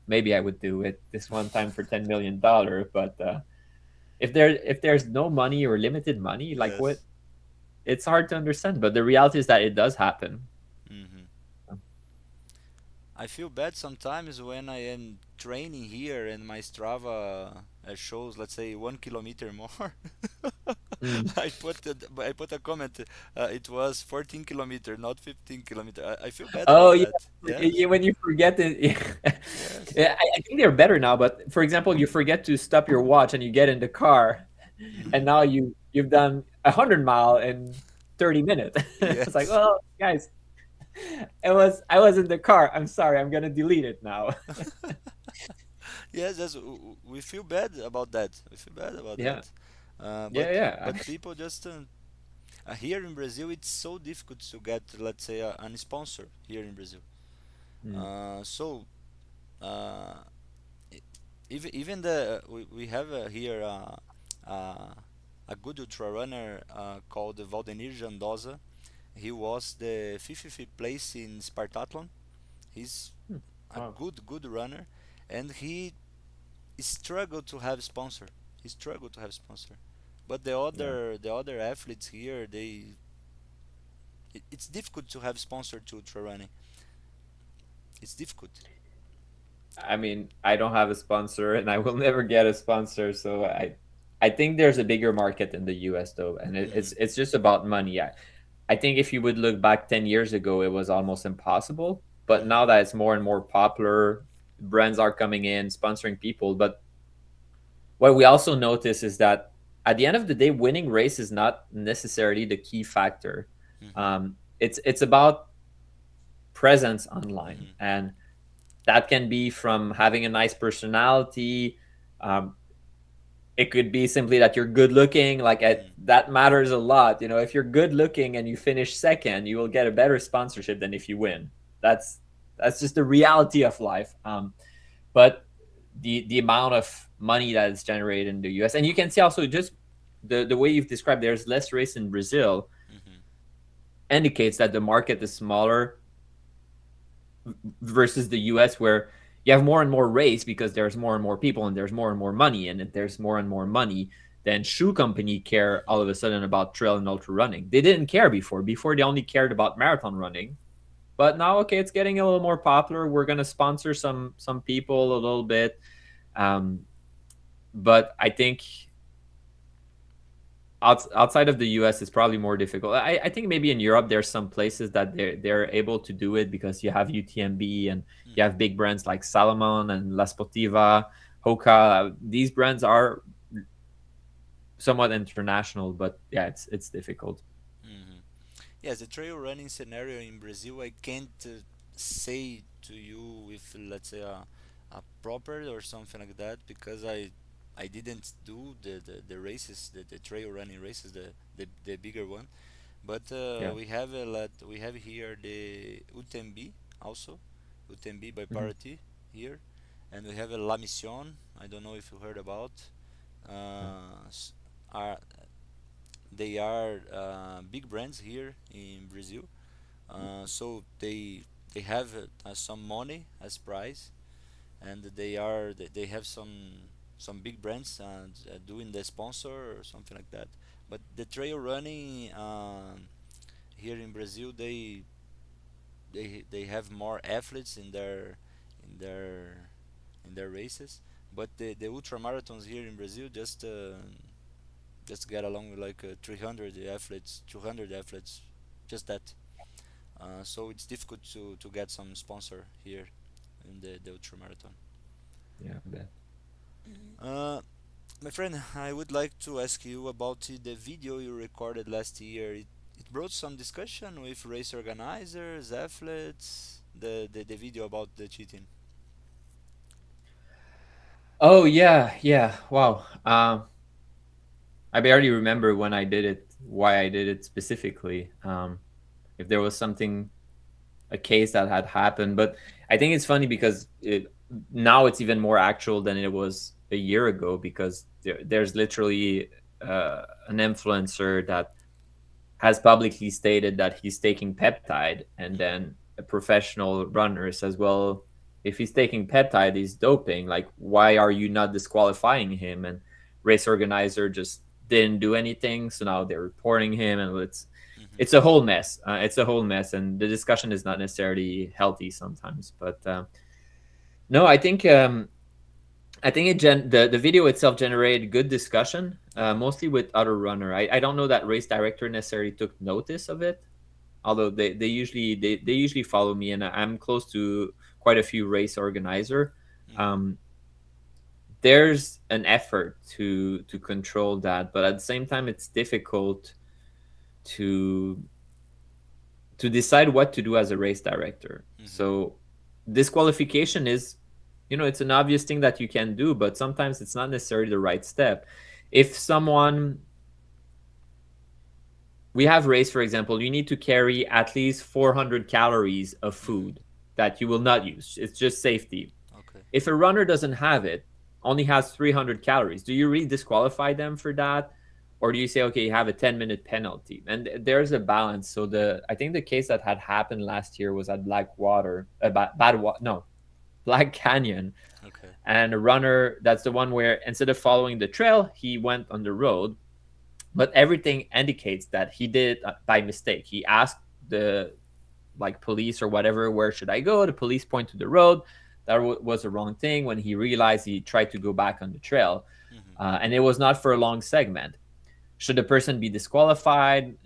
I would do it this one time for $10 million. But if there's no money or limited money, like what? Yes. It's hard to understand. But the reality is that it does happen. Mm-hmm. I feel bad sometimes when I am training here and my Strava shows, let's say, 1 kilometer more. Mm. I put a comment. It was 14 kilometer, not 15 kilometer. I feel bad Oh about yeah, that. Yes. when you forget it. Yes. Yeah, I think they're better now. But for example, you forget to stop your watch and you get in the car. and Hmm. now you've done 100 mile in 30 minutes. It's like, Yes. well, guys, I was in the car. I'm sorry. I'm gonna delete it now. Yes, we feel bad about that. We feel bad about that. Yeah, But yeah, yeah. people just here in Brazil, it's so difficult to get, let's say, an sponsor here in Brazil. Mm, So uh, e- even the we have here uh, a good ultra runner called Valdemir Jandosa. He was the 55th place in Spartathlon. He's mm. a Wow. good runner, and he struggled to have sponsor. He struggled to have sponsor. But Yeah. the other athletes here, it's difficult to have sponsor to ultra running. It's difficult. I mean, I don't have a sponsor, and I will never get a sponsor. So I think there's a bigger market in the U.S. though, and Hmm. it's just about money. I think if you would look back 10 years ago, it was almost impossible. But now Hmm. that it's more and more popular, brands are coming in sponsoring people. But what we also notice is that at the end of the day, winning race is not necessarily the key factor. Hmm. It's about presence online, Hmm. and that can be from having a nice personality. Um, it could be simply that you're good looking. Hmm. That matters a lot. You know, if you're good looking and you finish second, you will get a better sponsorship than if you win. That's that's just the reality of life. But the amount of money that is generated in the US, and you can see also just the way you've described, there's less race in Brazil, Hmm. indicates that the market is smaller versus the US, where you have more and more race because there's more and more people and there's more and more money. And if there's more and more money, then shoe company care all Hmm. of a sudden about trail and ultra running. They didn't care before. Before they only cared about marathon running. But now, okay, it's getting a little more popular. We're gonna sponsor some people a little bit. Um, but I think outside of the US, it's probably more difficult. I think maybe in Europe there's some places that they're able to do it because you have UTMB and you have Hmm. big brands like Salomon and La Sportiva, Hoka. These brands are somewhat international, but yeah, it's difficult. Hmm. Yes, the trail running scenario in Brazil, I can't say to you if, let's say, a proper or something like that, because I didn't do the races, the trail running races, the bigger one. But Yeah. we have here the UTMB also, UTMB by Hmm. Parati here, and we have a La Mission. I don't know if you heard about. Yeah. S- are They are big brands here in Brazil, so they have some money as prize, and they have some big brands doing the sponsor or something like that. But the trail running here in Brazil, they have more athletes in their in their races. But the ultra marathons here in Brazil just get along with like 300 athletes, 200 athletes, just that. So it's difficult to get some sponsor here in the ultra marathon. Yeah. I bet. Uh, my friend, I would like to ask you about the video you recorded last year. It brought some discussion with race organizers, athletes, the video about the cheating. Oh yeah, yeah. Wow. I barely remember when I did it, why I did it specifically. If there was something, a case that had happened. But I think it's funny because now it's even more actual than it was a year ago, because there's literally an influencer that has publicly stated that he's taking peptide, and Hmm. then a professional runner says, well, if he's taking peptide, he's doping. Like, why are you not disqualifying him? And race organizer just didn't do anything, so now they're reporting him, and Hmm. it's a whole mess. It's a whole mess, and the discussion is not necessarily healthy sometimes. But no, I think the video itself generated good discussion, Hmm. mostly with other runner. I don't know that race director necessarily took notice of it, although they usually follow me, and I'm close to quite a few race organizer. Hmm. Um, there's an effort to control that, but at the same time it's difficult to decide what to do as a race director. Hmm. So disqualification is, it's an obvious thing that you can do, but sometimes it's not necessarily the right step. If someone, we have race, for example, you need to carry at least 400 calories of Hmm. food that you will not use. It's just safety. Okay. If a runner doesn't have it, only has 300 calories, do you really disqualify them for that? Or do you say, okay, you have a 10-minute penalty? And there's a balance. So I think the case that had happened last year was at Blackwater, no, Black Canyon. Okay. And a runner, that's the one where instead of following the trail, he went on the road. But everything indicates that he did it by mistake. He asked the police or whatever, where should I go? The police point to the road. That was the wrong thing. When he realized, he tried to go back on the trail, Hmm. and it was not for a long segment. Should the person be disqualified?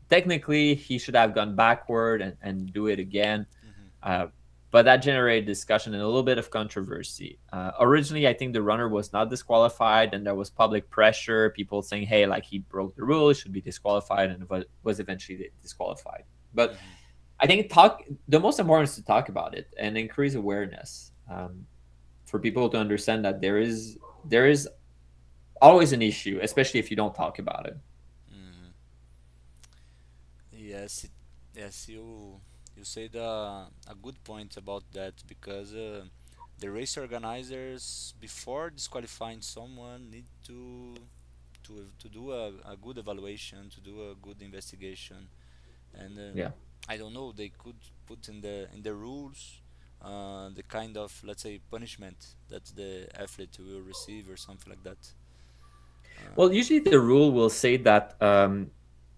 Technically, he should have gone backward and do it again. Hmm. Uh, but that generated discussion and a little bit of controversy. Originally, I think the runner was not disqualified, and there was public pressure, people saying, hey, like he broke the rule, he should be disqualified, and was eventually disqualified. But Hmm. I think the most important is to talk about it and increase awareness, for people to understand that there is always an issue, especially if you don't talk about it. Hmm. Yes, yes, you said a good point about that because the race organizers before disqualifying someone need to do a good evaluation, to do a good investigation, and Yeah. I don't know, they could put in the rules the kind of, let's say, punishment that the athlete will receive or something like that. Well, Uh, usually the rule will say that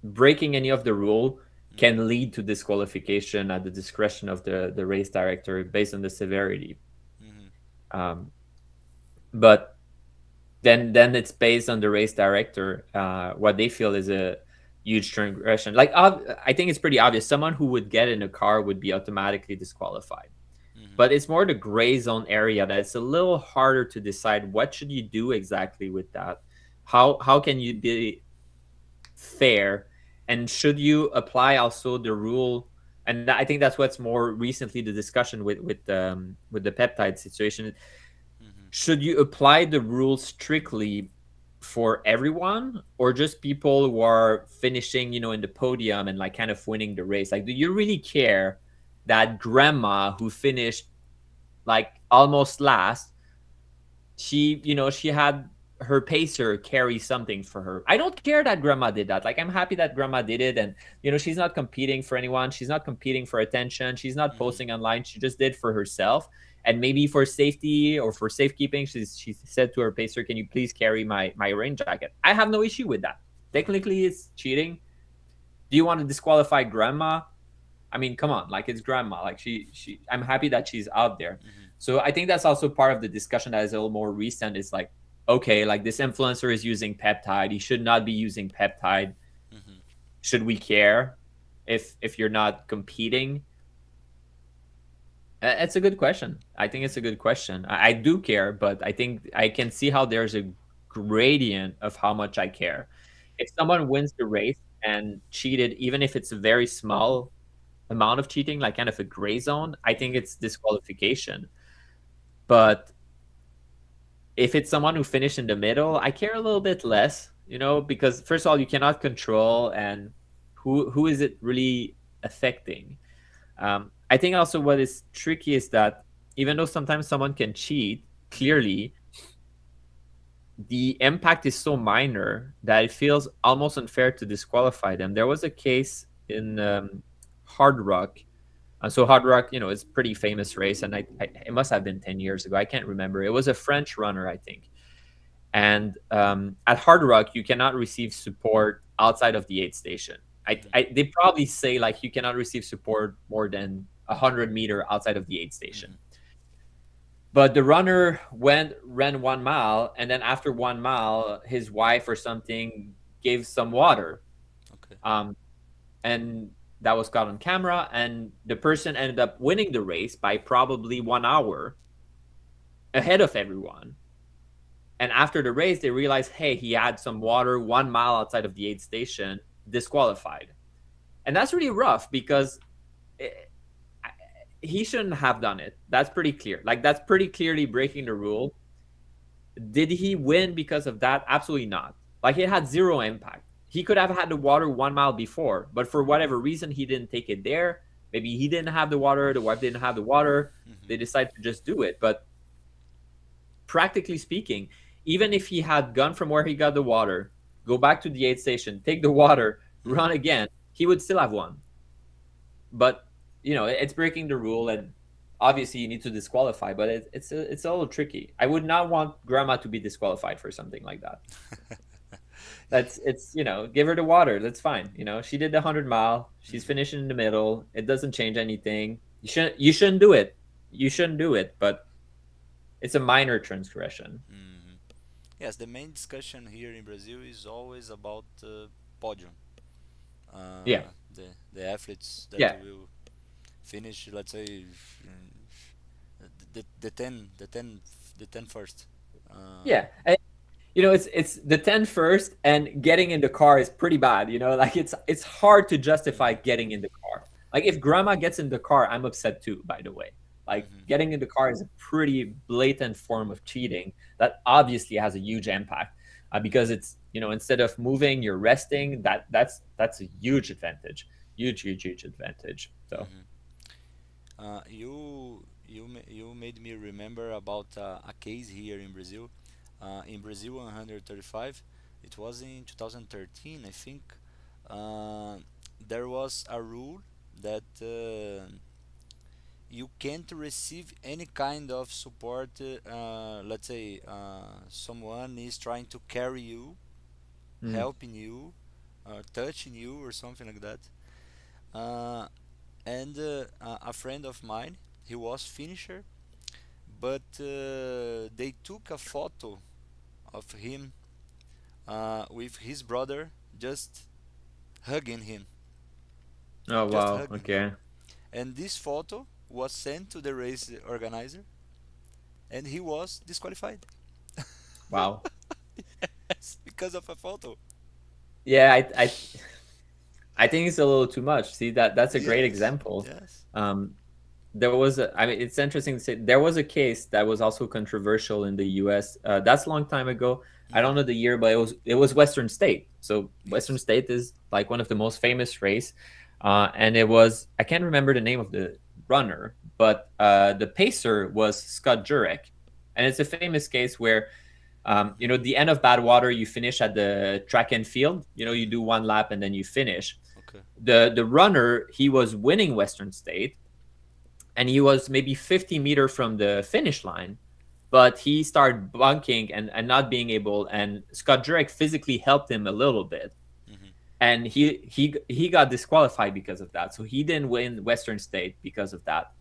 breaking any of the rule mhm, can lead to disqualification at the discretion of the race director based on the severity. mhm, Um, but then it's based on the race director, what they feel is a huge transgression. I think it's pretty obvious. Someone who would get in a car would be automatically disqualified. mhm, But it's more the gray zone area that it's a little harder to decide what should you do exactly with that. How can you be fair, and should you apply also the rule? And I think that's what's more recently the discussion with the peptide situation. mhm, Should you apply the rule strictly for everyone, or just people who are finishing, in the podium and like kind of winning the race? Like, do you really care that grandma who finished like almost last, she had her pacer carry something for her? I don't care that grandma did that. Like, I'm happy that grandma did it, and she's not competing for anyone, she's not competing for attention, she's not mhm, posting online, she just did for herself. And maybe for safety or for safekeeping, she said to her pacer, can you please carry my rain jacket? I have no issue with that. mhm, Technically it's cheating. Do you want to disqualify grandma? I mean, come on, like, it's grandma. Like, she I'm happy that she's out there. mhm, So I think that's also part of the discussion that is a little more recent. It's like, okay, like, this influencer is using peptide. He should not be using peptide. mhm. Should we care if you're not competing? It's a good question. I think it's a good question. I do care, but I think I can see how there's a gradient of how much I care. If someone wins the race and cheated, even if it's a very small amount of cheating, like kind of a gray zone, I think Mhm. it's disqualification. But if it's someone who finished in the middle, I care a little bit less, because first of all, you cannot control, and who is it really affecting? I think also what is tricky is that even though sometimes someone can cheat, Mhm. clearly the impact is so minor that it feels almost unfair to disqualify them. There was a case in Hard Rock. So Hard Rock, it's a pretty famous race, and it must have been 10 years ago. I can't remember. It was a French runner, I think. And at Hard Rock, you cannot receive support outside of the aid station. Mhm. They probably say like you cannot receive support more than 100 meter outside of the aid station. Mhm. But the runner ran 1 mile, and then after 1 mile, his wife or something gave some water. Okay. Um, and that was caught on camera, and the person ended up winning the race by probably 1 hour ahead of everyone. And after the race, they realized, hey, he had some water 1 mile outside of the aid station, disqualified. And that's really rough because it, he shouldn't have done it. That's pretty clear. Like, that's pretty clearly breaking the rule. Did he win because of that? Absolutely not. Like, it had zero impact. He could have had the water 1 mile before, but for whatever reason, he didn't take it there. Maybe he didn't have the water. The wife didn't have the water. They Hmm. decided to just do it. But practically speaking, even if he had gone from where he got the water, go back to the aid station, take the water, run Hmm. again, he would still have won. But it's breaking the rule, and obviously you need to disqualify. But it's a little tricky. I would not want grandma to be disqualified for something like that. That's it's give her the water. That's fine. She did the 100 mile. She's Hmm. finishing in the middle. It doesn't change anything. You shouldn't do it. You shouldn't do it. But it's a minor transgression. Hmm. Yes, the main discussion here in Brazil is always about podium. Yeah, The athletes that yeah, will finish, let's say, the ten first. Uh, yeah. It's the 10 first, and getting in the car is pretty bad. Like, it's hard to justify mhm, getting in the car. Like, if grandma gets in the car, I'm upset too, by the way. Like, mhm, getting in the car is a pretty blatant form of cheating that obviously has a huge impact, because it's instead of moving, you're resting. That's a huge advantage. Huge advantage. So mhm. You made me remember about a case here in Brazil. In Brazil 135, it was in 2013, I think. Uh, there was a rule that you can't receive any kind of support. Let's say someone is trying to carry you, mm. helping you, touching you, or something like that. Uh, and a friend of mine, he was finisher, but they took a photo of him with his brother just hugging him, Oh, just wow. hugging him. Okay. And this photo was sent to the race organizer, and he was disqualified. Wow. Yes, because of a photo. Yeah, I think it's a little too much. See, that's a great Yes, example. yes. Um, I mean, it's interesting to say there was a case that was also controversial in the U.S. That's a long time ago. I don't Hmm. know the year, but it was Western State. So Western Yes. State is like one of the most famous race, and it was I can't remember the name of the runner, but the pacer was Scott Jurek, and it's a famous case where the end of Badwater, you finish at the track and field. You Hmm. do one lap and then you finish. Okay. The runner, he was winning Western State, and he was maybe 50 meters from the finish line, but he started bunking and not being able. And Scott Jurek physically helped him a little bit, Hmm. and he got disqualified because of that. So he didn't win Western State because of that.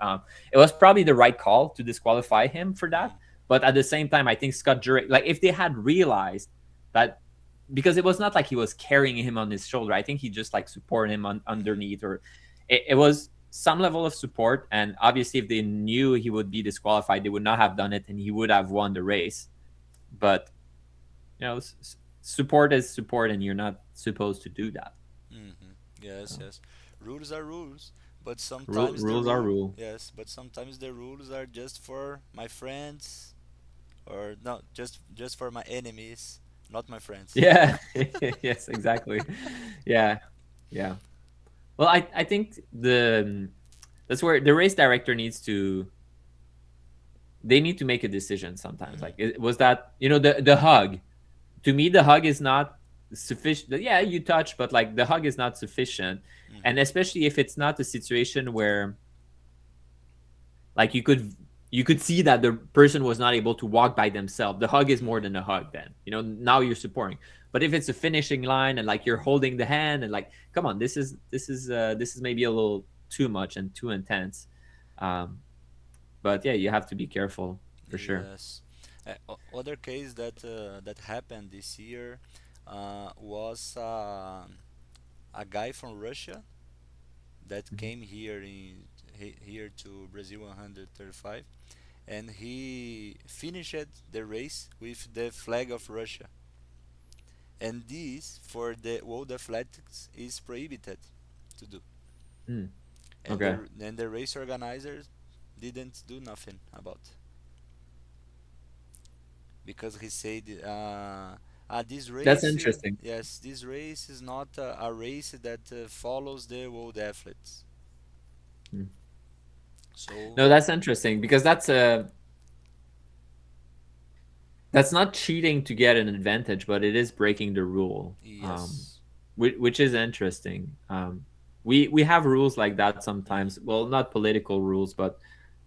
It was probably the right call to disqualify him for that, Hmm. but at the same time, I think Scott Jurek, like, if they had realized that, because it was not like he was carrying him on his shoulder. I think he just like supported him Hmm. underneath, or it was some level of support. And obviously, if they knew he would be disqualified, they would not have done it, and he would have won the race. But support is support, and you're not supposed to do that. Hmm. Yes, So, yes. Rules are rules, but sometimes the rules are rule, rule. yes, but sometimes the rules are just for my friends, or no, just for my enemies, not my friends. Yeah. Yes, exactly. Yeah, yeah. Well, I think that's where the race director needs to they need to make a decision sometimes. Hmm. Like, was that the hug? To me, the hug is not sufficient. Yeah, you touch, but like, the hug is not sufficient, and Hmm. especially if it's not a situation where, like, you could see that the person was not able to walk by themselves. The hug is more Hmm. than a hug. Then now you're supporting. But if it's a finishing line and like you're holding the hand and like, come on, this is maybe a little too much and too intense. Um, but yeah, you have to be careful for sure. Yes. Other case that happened this year was a guy from Russia that Mhm. came here here to Brazil 135, and he finished the race with the flag of Russia. And this, for the World Athletics, is prohibited to do. Mm. And Okay. the race organizers didn't do nothing about, because he said, this That's race, interesting. yes, this race is not a race that follows the world athletes. Mm. So No, that's interesting because that's not cheating to get an advantage, but it is breaking the rule, yes. which is interesting. We have rules like that sometimes. Hmm. Well, not political rules, but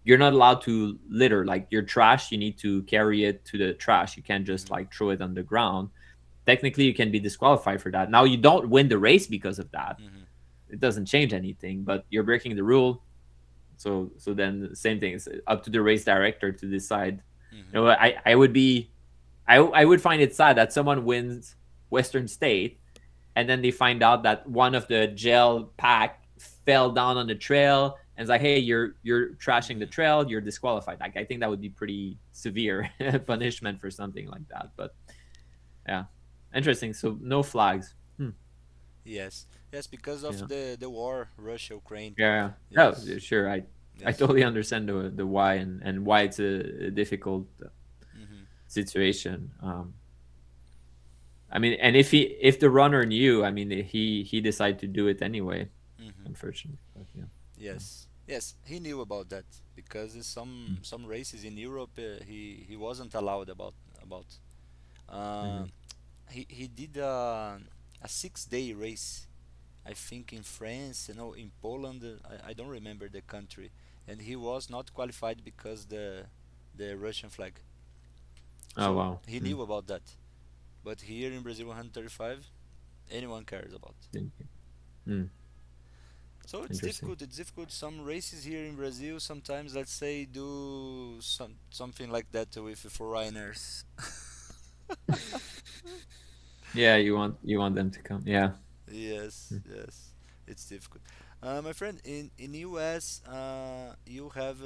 you're not allowed to litter. Like your trash, you need to carry it to the trash. You can't just Hmm. like throw it on the ground. Technically, you can be disqualified for that. Now, you don't win the race because of that. Hmm. It doesn't change anything, but you're breaking the rule. So then the same thing. It's up to the race director to decide. Hmm. You know, I would find it sad that someone wins Western State and then they find out that one of the gel pack fell down on the trail and it's like, hey, you're trashing the Hmm. trail, you're disqualified. Like I think that would be pretty severe punishment for something like that. But yeah, interesting. So no flags. Yes, yes, because of Yeah, the war, Russia, Ukraine. yeah. No, Yes, sure. I yes. totally understand the why and why it's a difficult Hmm. situation. I mean, and if the runner knew, I mean, he decided to do it anyway. Hmm. Unfortunately, but yeah. So, Yes, yes, he knew about that, because in mm, some races in Europe, he wasn't allowed about. Uh, mhm. he did a 6 day race, I think in France, in Poland. I don't remember the country, and he was not qualified because the Russian flag. Oh So wow. he knew about that, but here in Brazil 135, anyone cares about. Thank you. Mm, So it's interesting. difficult. It's difficult. Some races here in Brazil sometimes, let's say, do something like that with foreigners. Yeah, you want them to come. Yeah. Yes, Mm. yes, it's difficult. My friend, in US, you have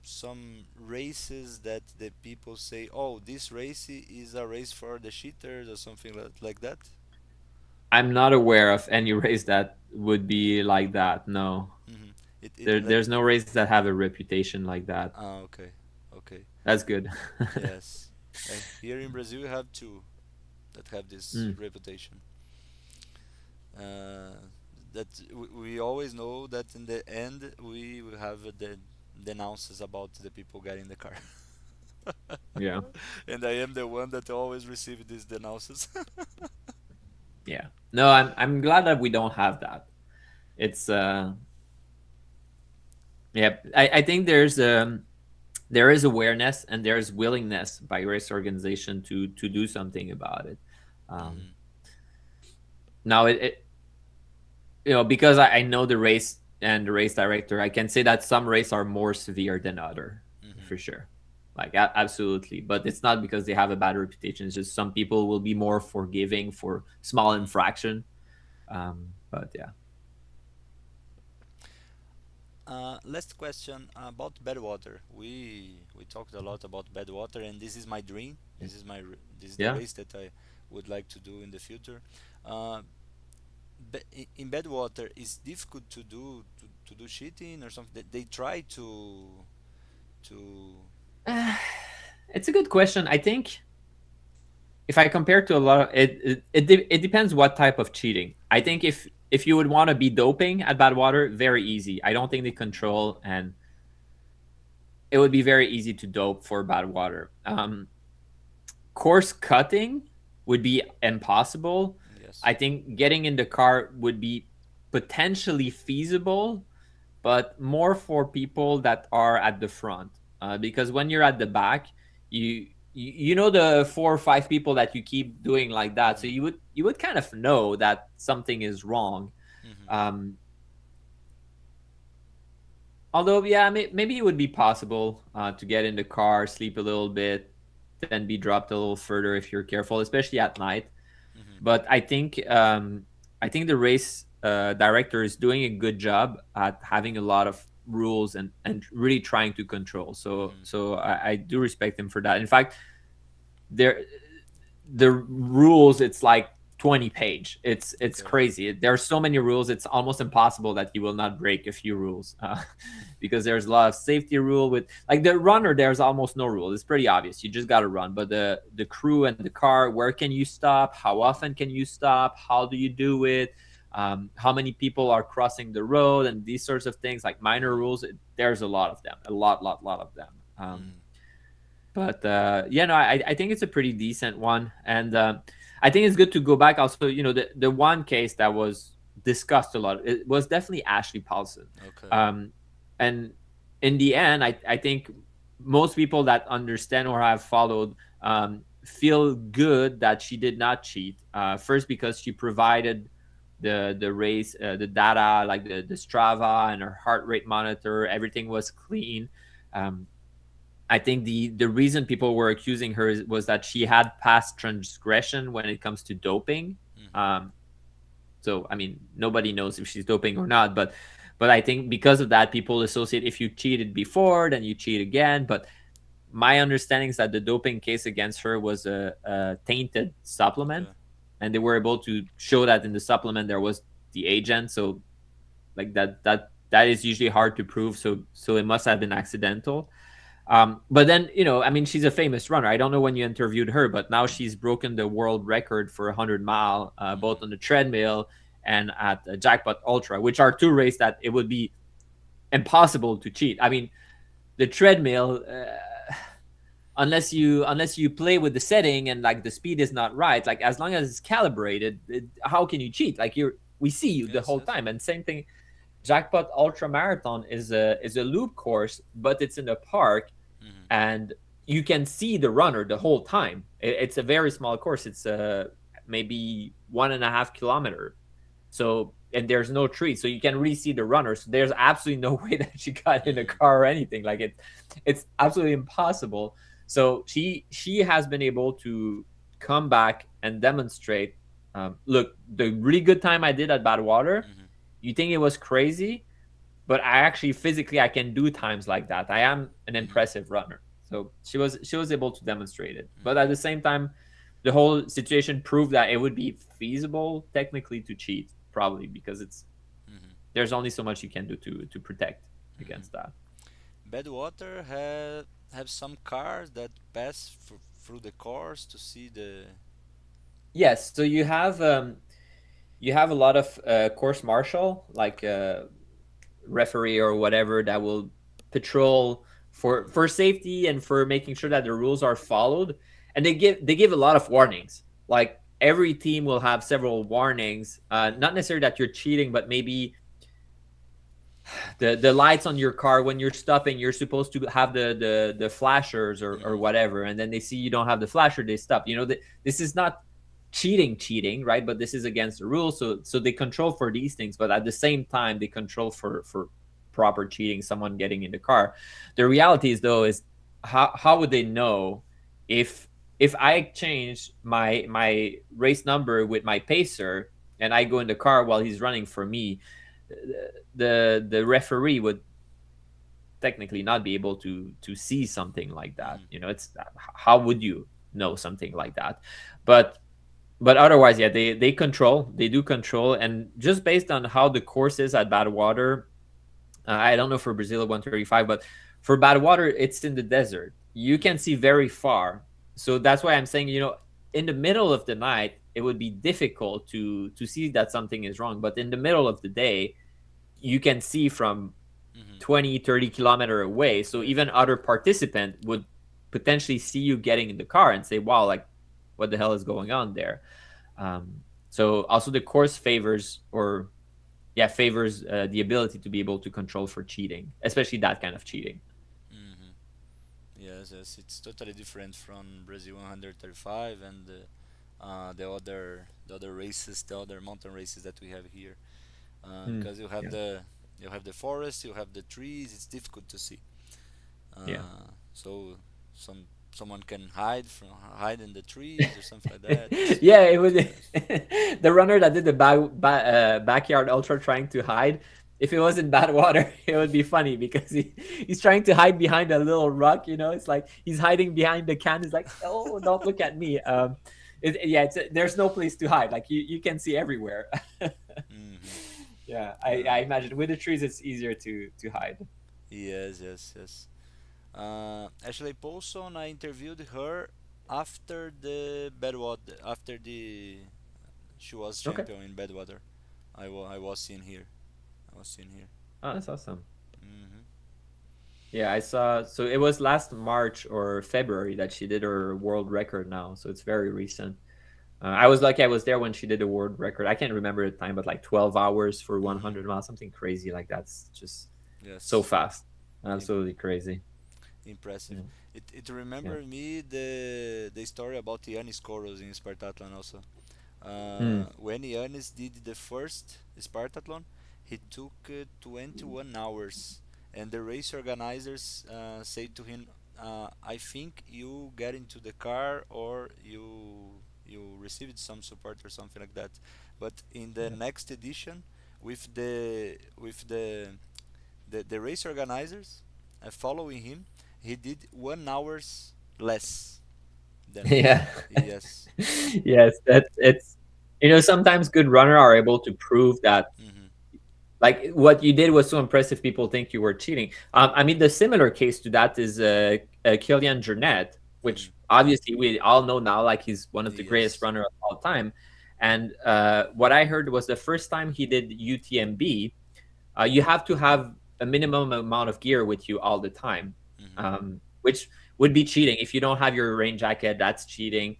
some races that the people say, "Oh, this race is a race for the cheaters" or something like that. I'm not aware of any race that would be like that. No, Mm-hmm. It like there's no race that have a reputation like that. okay, okay, That's good. yes. Here in Brazil, you have two that have this Mm. reputation. Uh, that we always know that in the end we will have the denounces about the people getting the car. Yeah. And I am the one that always receive these denounces. Yeah. No, I'm glad that we don't have that. It's yeah. I think there is awareness and there is willingness by race organization to do something about it. Um, Hmm. now because I know the race and the race director, I can say that some races are more severe than other, Hmm. for sure. Like absolutely, but it's not because they have a bad reputation. It's just some people will be more forgiving for small Hmm. infraction. But yeah, Last question about Badwater. We talked a lot about Badwater, and this is my dream. This is the yeah. race that I would like to do in the future. Uh, in Badwater, it's difficult to do cheating or something. They try to. It's a good question. I think if I compare to a lot of it depends what type of cheating. I think Hmm. if you would want to be doping at Badwater, very easy. I don't think they control, and it would be very easy to dope for Badwater. Course cutting would be impossible. Yes. I think getting in the car would be potentially feasible, but more for people that are at the front. Because when you're at the back, you know the 4 or 5 people that you keep doing like that, so Hmm. you would kind of know that something is wrong. Hmm. Um, Although, yeah, maybe it would be possible to get in the car, sleep a little bit, then be dropped a little further if you're careful, especially at night. Hmm. But I think the race director is doing a good job at having a lot of rules and really trying to control. So Mm-hmm. I do respect him for that. In fact, there the rules, it's like 20-page. It's Okay. crazy. There are so many rules, it's almost impossible that he will not break a few rules, because there's a lot of safety rule. With like the runner, there's almost no rule. It's pretty obvious, you just got to run. But the crew and the car, where can you stop, how often can you stop, how do you do it, how many people are crossing the road, and these sorts of things, like minor Mm-hmm. rules. There's a lot of them, a lot of them. Mm-hmm. But yeah, no, I think it's a pretty decent one. And I think it's good to go back also. The one case that was discussed a lot, it was definitely Ashley Paulson. Okay. um, and in the end, I think most people that understand or have followed feel good that she did not cheat. First, because she provided the race, the data, like the Strava and her heart rate monitor, everything was clean. um, I think the reason people were accusing her was that she had past transgression when it comes to doping. Mm-hmm. Um, so I mean, nobody knows if she's doping or not, but I think because of that, people associate, if you cheated before, then you cheat again. But my understanding is that the doping case against her was a tainted supplement, Okay. and they were able to show that in the supplement there was the agent. So like that is usually hard to prove. So it must have been accidental. But then, I mean, she's a famous runner. I don't know when you interviewed her, but now she's broken the world record for 100-mile, both Mm-hmm. on the treadmill and at Jackpot Ultra, which are two races that it would be impossible to cheat. I mean, the treadmill, unless you play with the setting and like the speed is not right, like as long as it's calibrated, how can you cheat? Like we see you the Yes. whole Yes. time. And same thing, Jackpot Ultra Marathon is a loop course, but it's in a park, Mm-hmm. and you can see the runner the whole time. It's a very small course. It's maybe 1.5 kilometer. So, and there's no tree, so you can really see the runner. So there's absolutely no way that she got in a Mm-hmm. car or anything. Like it's absolutely impossible. So she has been able to come back and demonstrate. Look, the really good time I did at Badwater, Mm-hmm. you think it was crazy, but I actually physically I can do times like that. I am an Mm-hmm. impressive runner. So she was able to demonstrate it. But at Mm-hmm. the same time, the whole situation proved that it would be feasible technically to cheat, probably because Mm-hmm. there's only so much you can do to protect Mm-hmm. against that. Badwater have some cars that pass through the course to see the. Yes, so you have a lot of course marshal, like referee or whatever, that will patrol for safety and for making sure that the rules are followed. And they give a lot of warnings. Like every team will have several warnings, not necessarily that you're cheating, but maybe the lights on your car when you're stopping, you're supposed to have the flashers or Mm-hmm. whatever, and then they see you don't have the flasher, they stop. This is not cheating, right? But this is against the rules. So they control for these things, but at the same time they control for proper cheating, someone getting in the car. The reality is, though, is how would they know if I change my race number with my pacer and I go in the car while he's running for me? The referee would technically not be able to see something like that. Mm-hmm. It's, how would you know something like that? But otherwise, yeah, they do control. And just based on how the course is at Badwater, I don't know for Brazil 135, but for Badwater, it's in the desert. You can Mm-hmm. see very far. So that's why I'm saying, in the middle of the night, it would be difficult to see that something is wrong. But in the middle of the day, you can see from Mm-hmm. 20-30 kilometer away. So Okay. even other participant would potentially see you getting in the car and say, wow, like, what the hell is going on there? um, so also the course favors the ability to be able to control for cheating, especially that kind of cheating. Mm-hmm. Yes, yes, it's totally different from Brazil 135 and the other races, the other mountain races that we have here. Mm, Because yeah, you have the forest, you have the trees. It's difficult to see. yeah. So someone can hide in the trees or something like that. Yeah, it was Yes. the runner that did the backyard ultra trying to hide. if it was in Badwater, it would be funny because he's trying to hide behind a little rock. It's like he's hiding behind the can. He's like, oh, don't look at me. Yeah, there's no place to hide. Like you can see everywhere. Hmm. Yeah, Uh, I imagine with the trees it's easier to hide. yes, yes, yes. Actually, Paulson, I interviewed her after the Badwater, after the she was Okay. champion in Badwater. I was seen here. I was seen here. Oh, that's awesome. Hmm. Yeah, I saw. So it was last March or February that she did her world record now. So it's very recent. I was lucky. I was there when she did the world record. I can't remember the time, but like 12 hours for Hmm. 100 miles, something crazy like that's just so Yes. fast. Im- Absolutely crazy. Impressive. Yeah. It Yeah. remember me the story about Yannis Koros in Spartathlon also. Hmm. When Yannis did the first Spartathlon, he took 21 hours, and the race organizers said to him, "I think you get into the car or you received some support or something like that." But in the Yeah. next edition, with the race organizers following him, he did 1 hours less than them. Yeah. Yes. Yes, that's it's sometimes good runner are able to prove that Hmm. like what you did was so impressive people think you were cheating. I mean the similar case to that is Kilian Jornet, Hmm. which obviously we all know now like he's one of the greatest Yes. runners of all time. And what I heard was the first time he did UTMB, you have to have a minimum amount of gear with you all the time, Hmm. which would be cheating. If you don't have your rain jacket, that's cheating.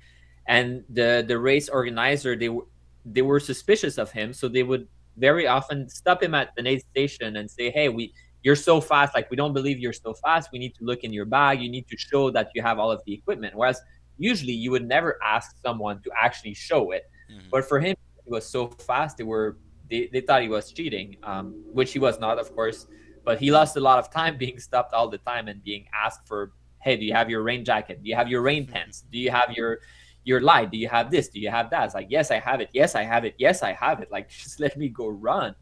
And the race organizer, they were suspicious of him, so they would very often stop him at the aid station and say, "Hey, you're so fast. Like we don't believe you're so fast. We need to look in your bag. You need to show that you have all of the equipment." Whereas usually you would never ask someone to actually show it, Hmm. but for him, he was so fast. They thought he was cheating, which he was not, of course. But he lost a lot of time being stopped all the time and being asked for, "Hey, do you have your rain jacket? Do you have your rain pants? Do you have your light? Do you have this? Do you have that?" It's like, "Yes, I have it. Yes, I have it. Yes, I have it." Like, just let me go run.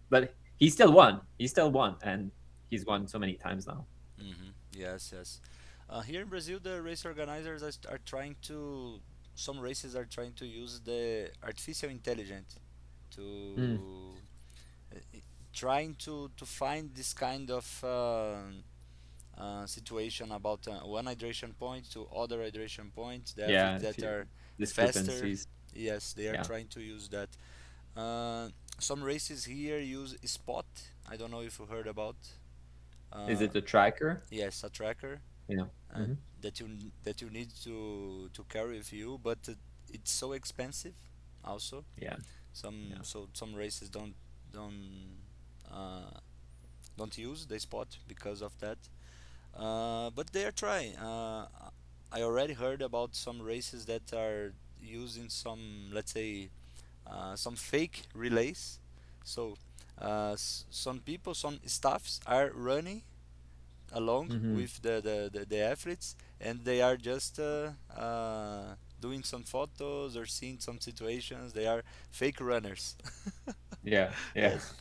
But he still won. He still won, and he's won so many times now. Hmm. Yes, yes. Here in Brazil, the race organizers are trying to. Some races are trying to use the artificial intelligence Mm, to trying to find this kind of situation about one hydration point to other hydration points, the athletes yeah, that are faster. discrepancies. Yes, they are Yeah. trying to use that. Some races here use Spot. I don't know if you heard about. Is Uh, it a tracker? yes, a tracker Yeah. uh, Hmm. that you need to carry with you, but it's so expensive. Also, Yeah. some Yeah. so some races don't uh, don't use the Spot because of that. But they are trying. I already heard about some races that are using some, let's say, some fake relays. So some people, some staffs are running along Hmm. with the athletes, and they are just doing some photos or seeing some situations. They are fake runners. Yeah. Yeah. Yes.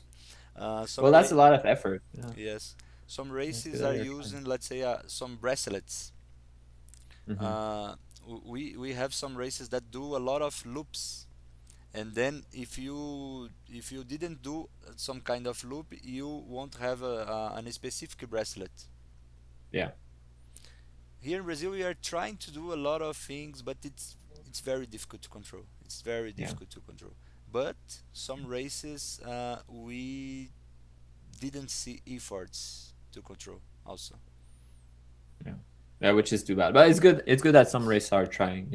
Well, that's a lot of effort. Yeah. Yes. Some That's good races that are you're trying. using, let's say, some bracelets. Hmm. Uh, we have some races that do a lot of loops, and then if you didn't do some kind of loop, you won't have a specific bracelet. Yeah. Here in Brazil, we are trying to do a lot of things, but it's very difficult to control. It's very Yeah. difficult to control. But some races we didn't see efforts to control also. Yeah. Yeah, which is too bad. But it's good. It's good that some races are trying.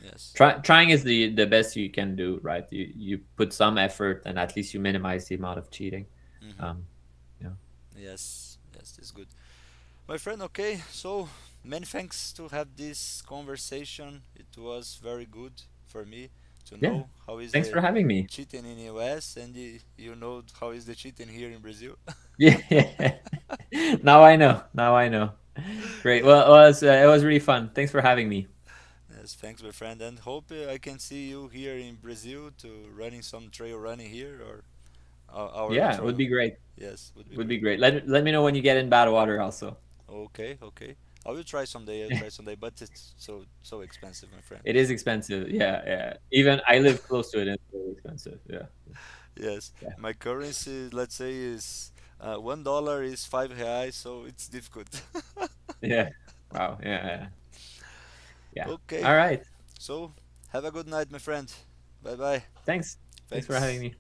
Yes. Trying is the best you can do, right? You put some effort, and at least you minimize the amount of cheating. Hmm. Um. Yeah. Yes. Yes, that's good. My friend, okay, so many thanks to have this conversation. It was very good for me to Yeah. know how is Thanks the for having me. cheating in US, and you know how is the cheating here in Brazil. Yeah. Now I know. Now I know. Great. Well, it was really fun. Thanks for having me. Yes, thanks, my friend, and hope I can see you here in Brazil to running some trail running here, or our Yeah, intro. would be great. Yes, would be Would be great. great. Let me know when you get in Badwater also. Okay, okay. I will try someday. I'll try someday, but it's so expensive, my friend. It is expensive. Yeah, yeah. Even I live close to it, and it's very expensive. Yeah, Yes, yeah, my currency, let's say, is $1 is 5 reais, so it's difficult. yeah. Wow. Yeah, yeah. Yeah. Okay, All right. so have a good night, my friend. Bye bye. Thanks. Thanks for having Thanks. me.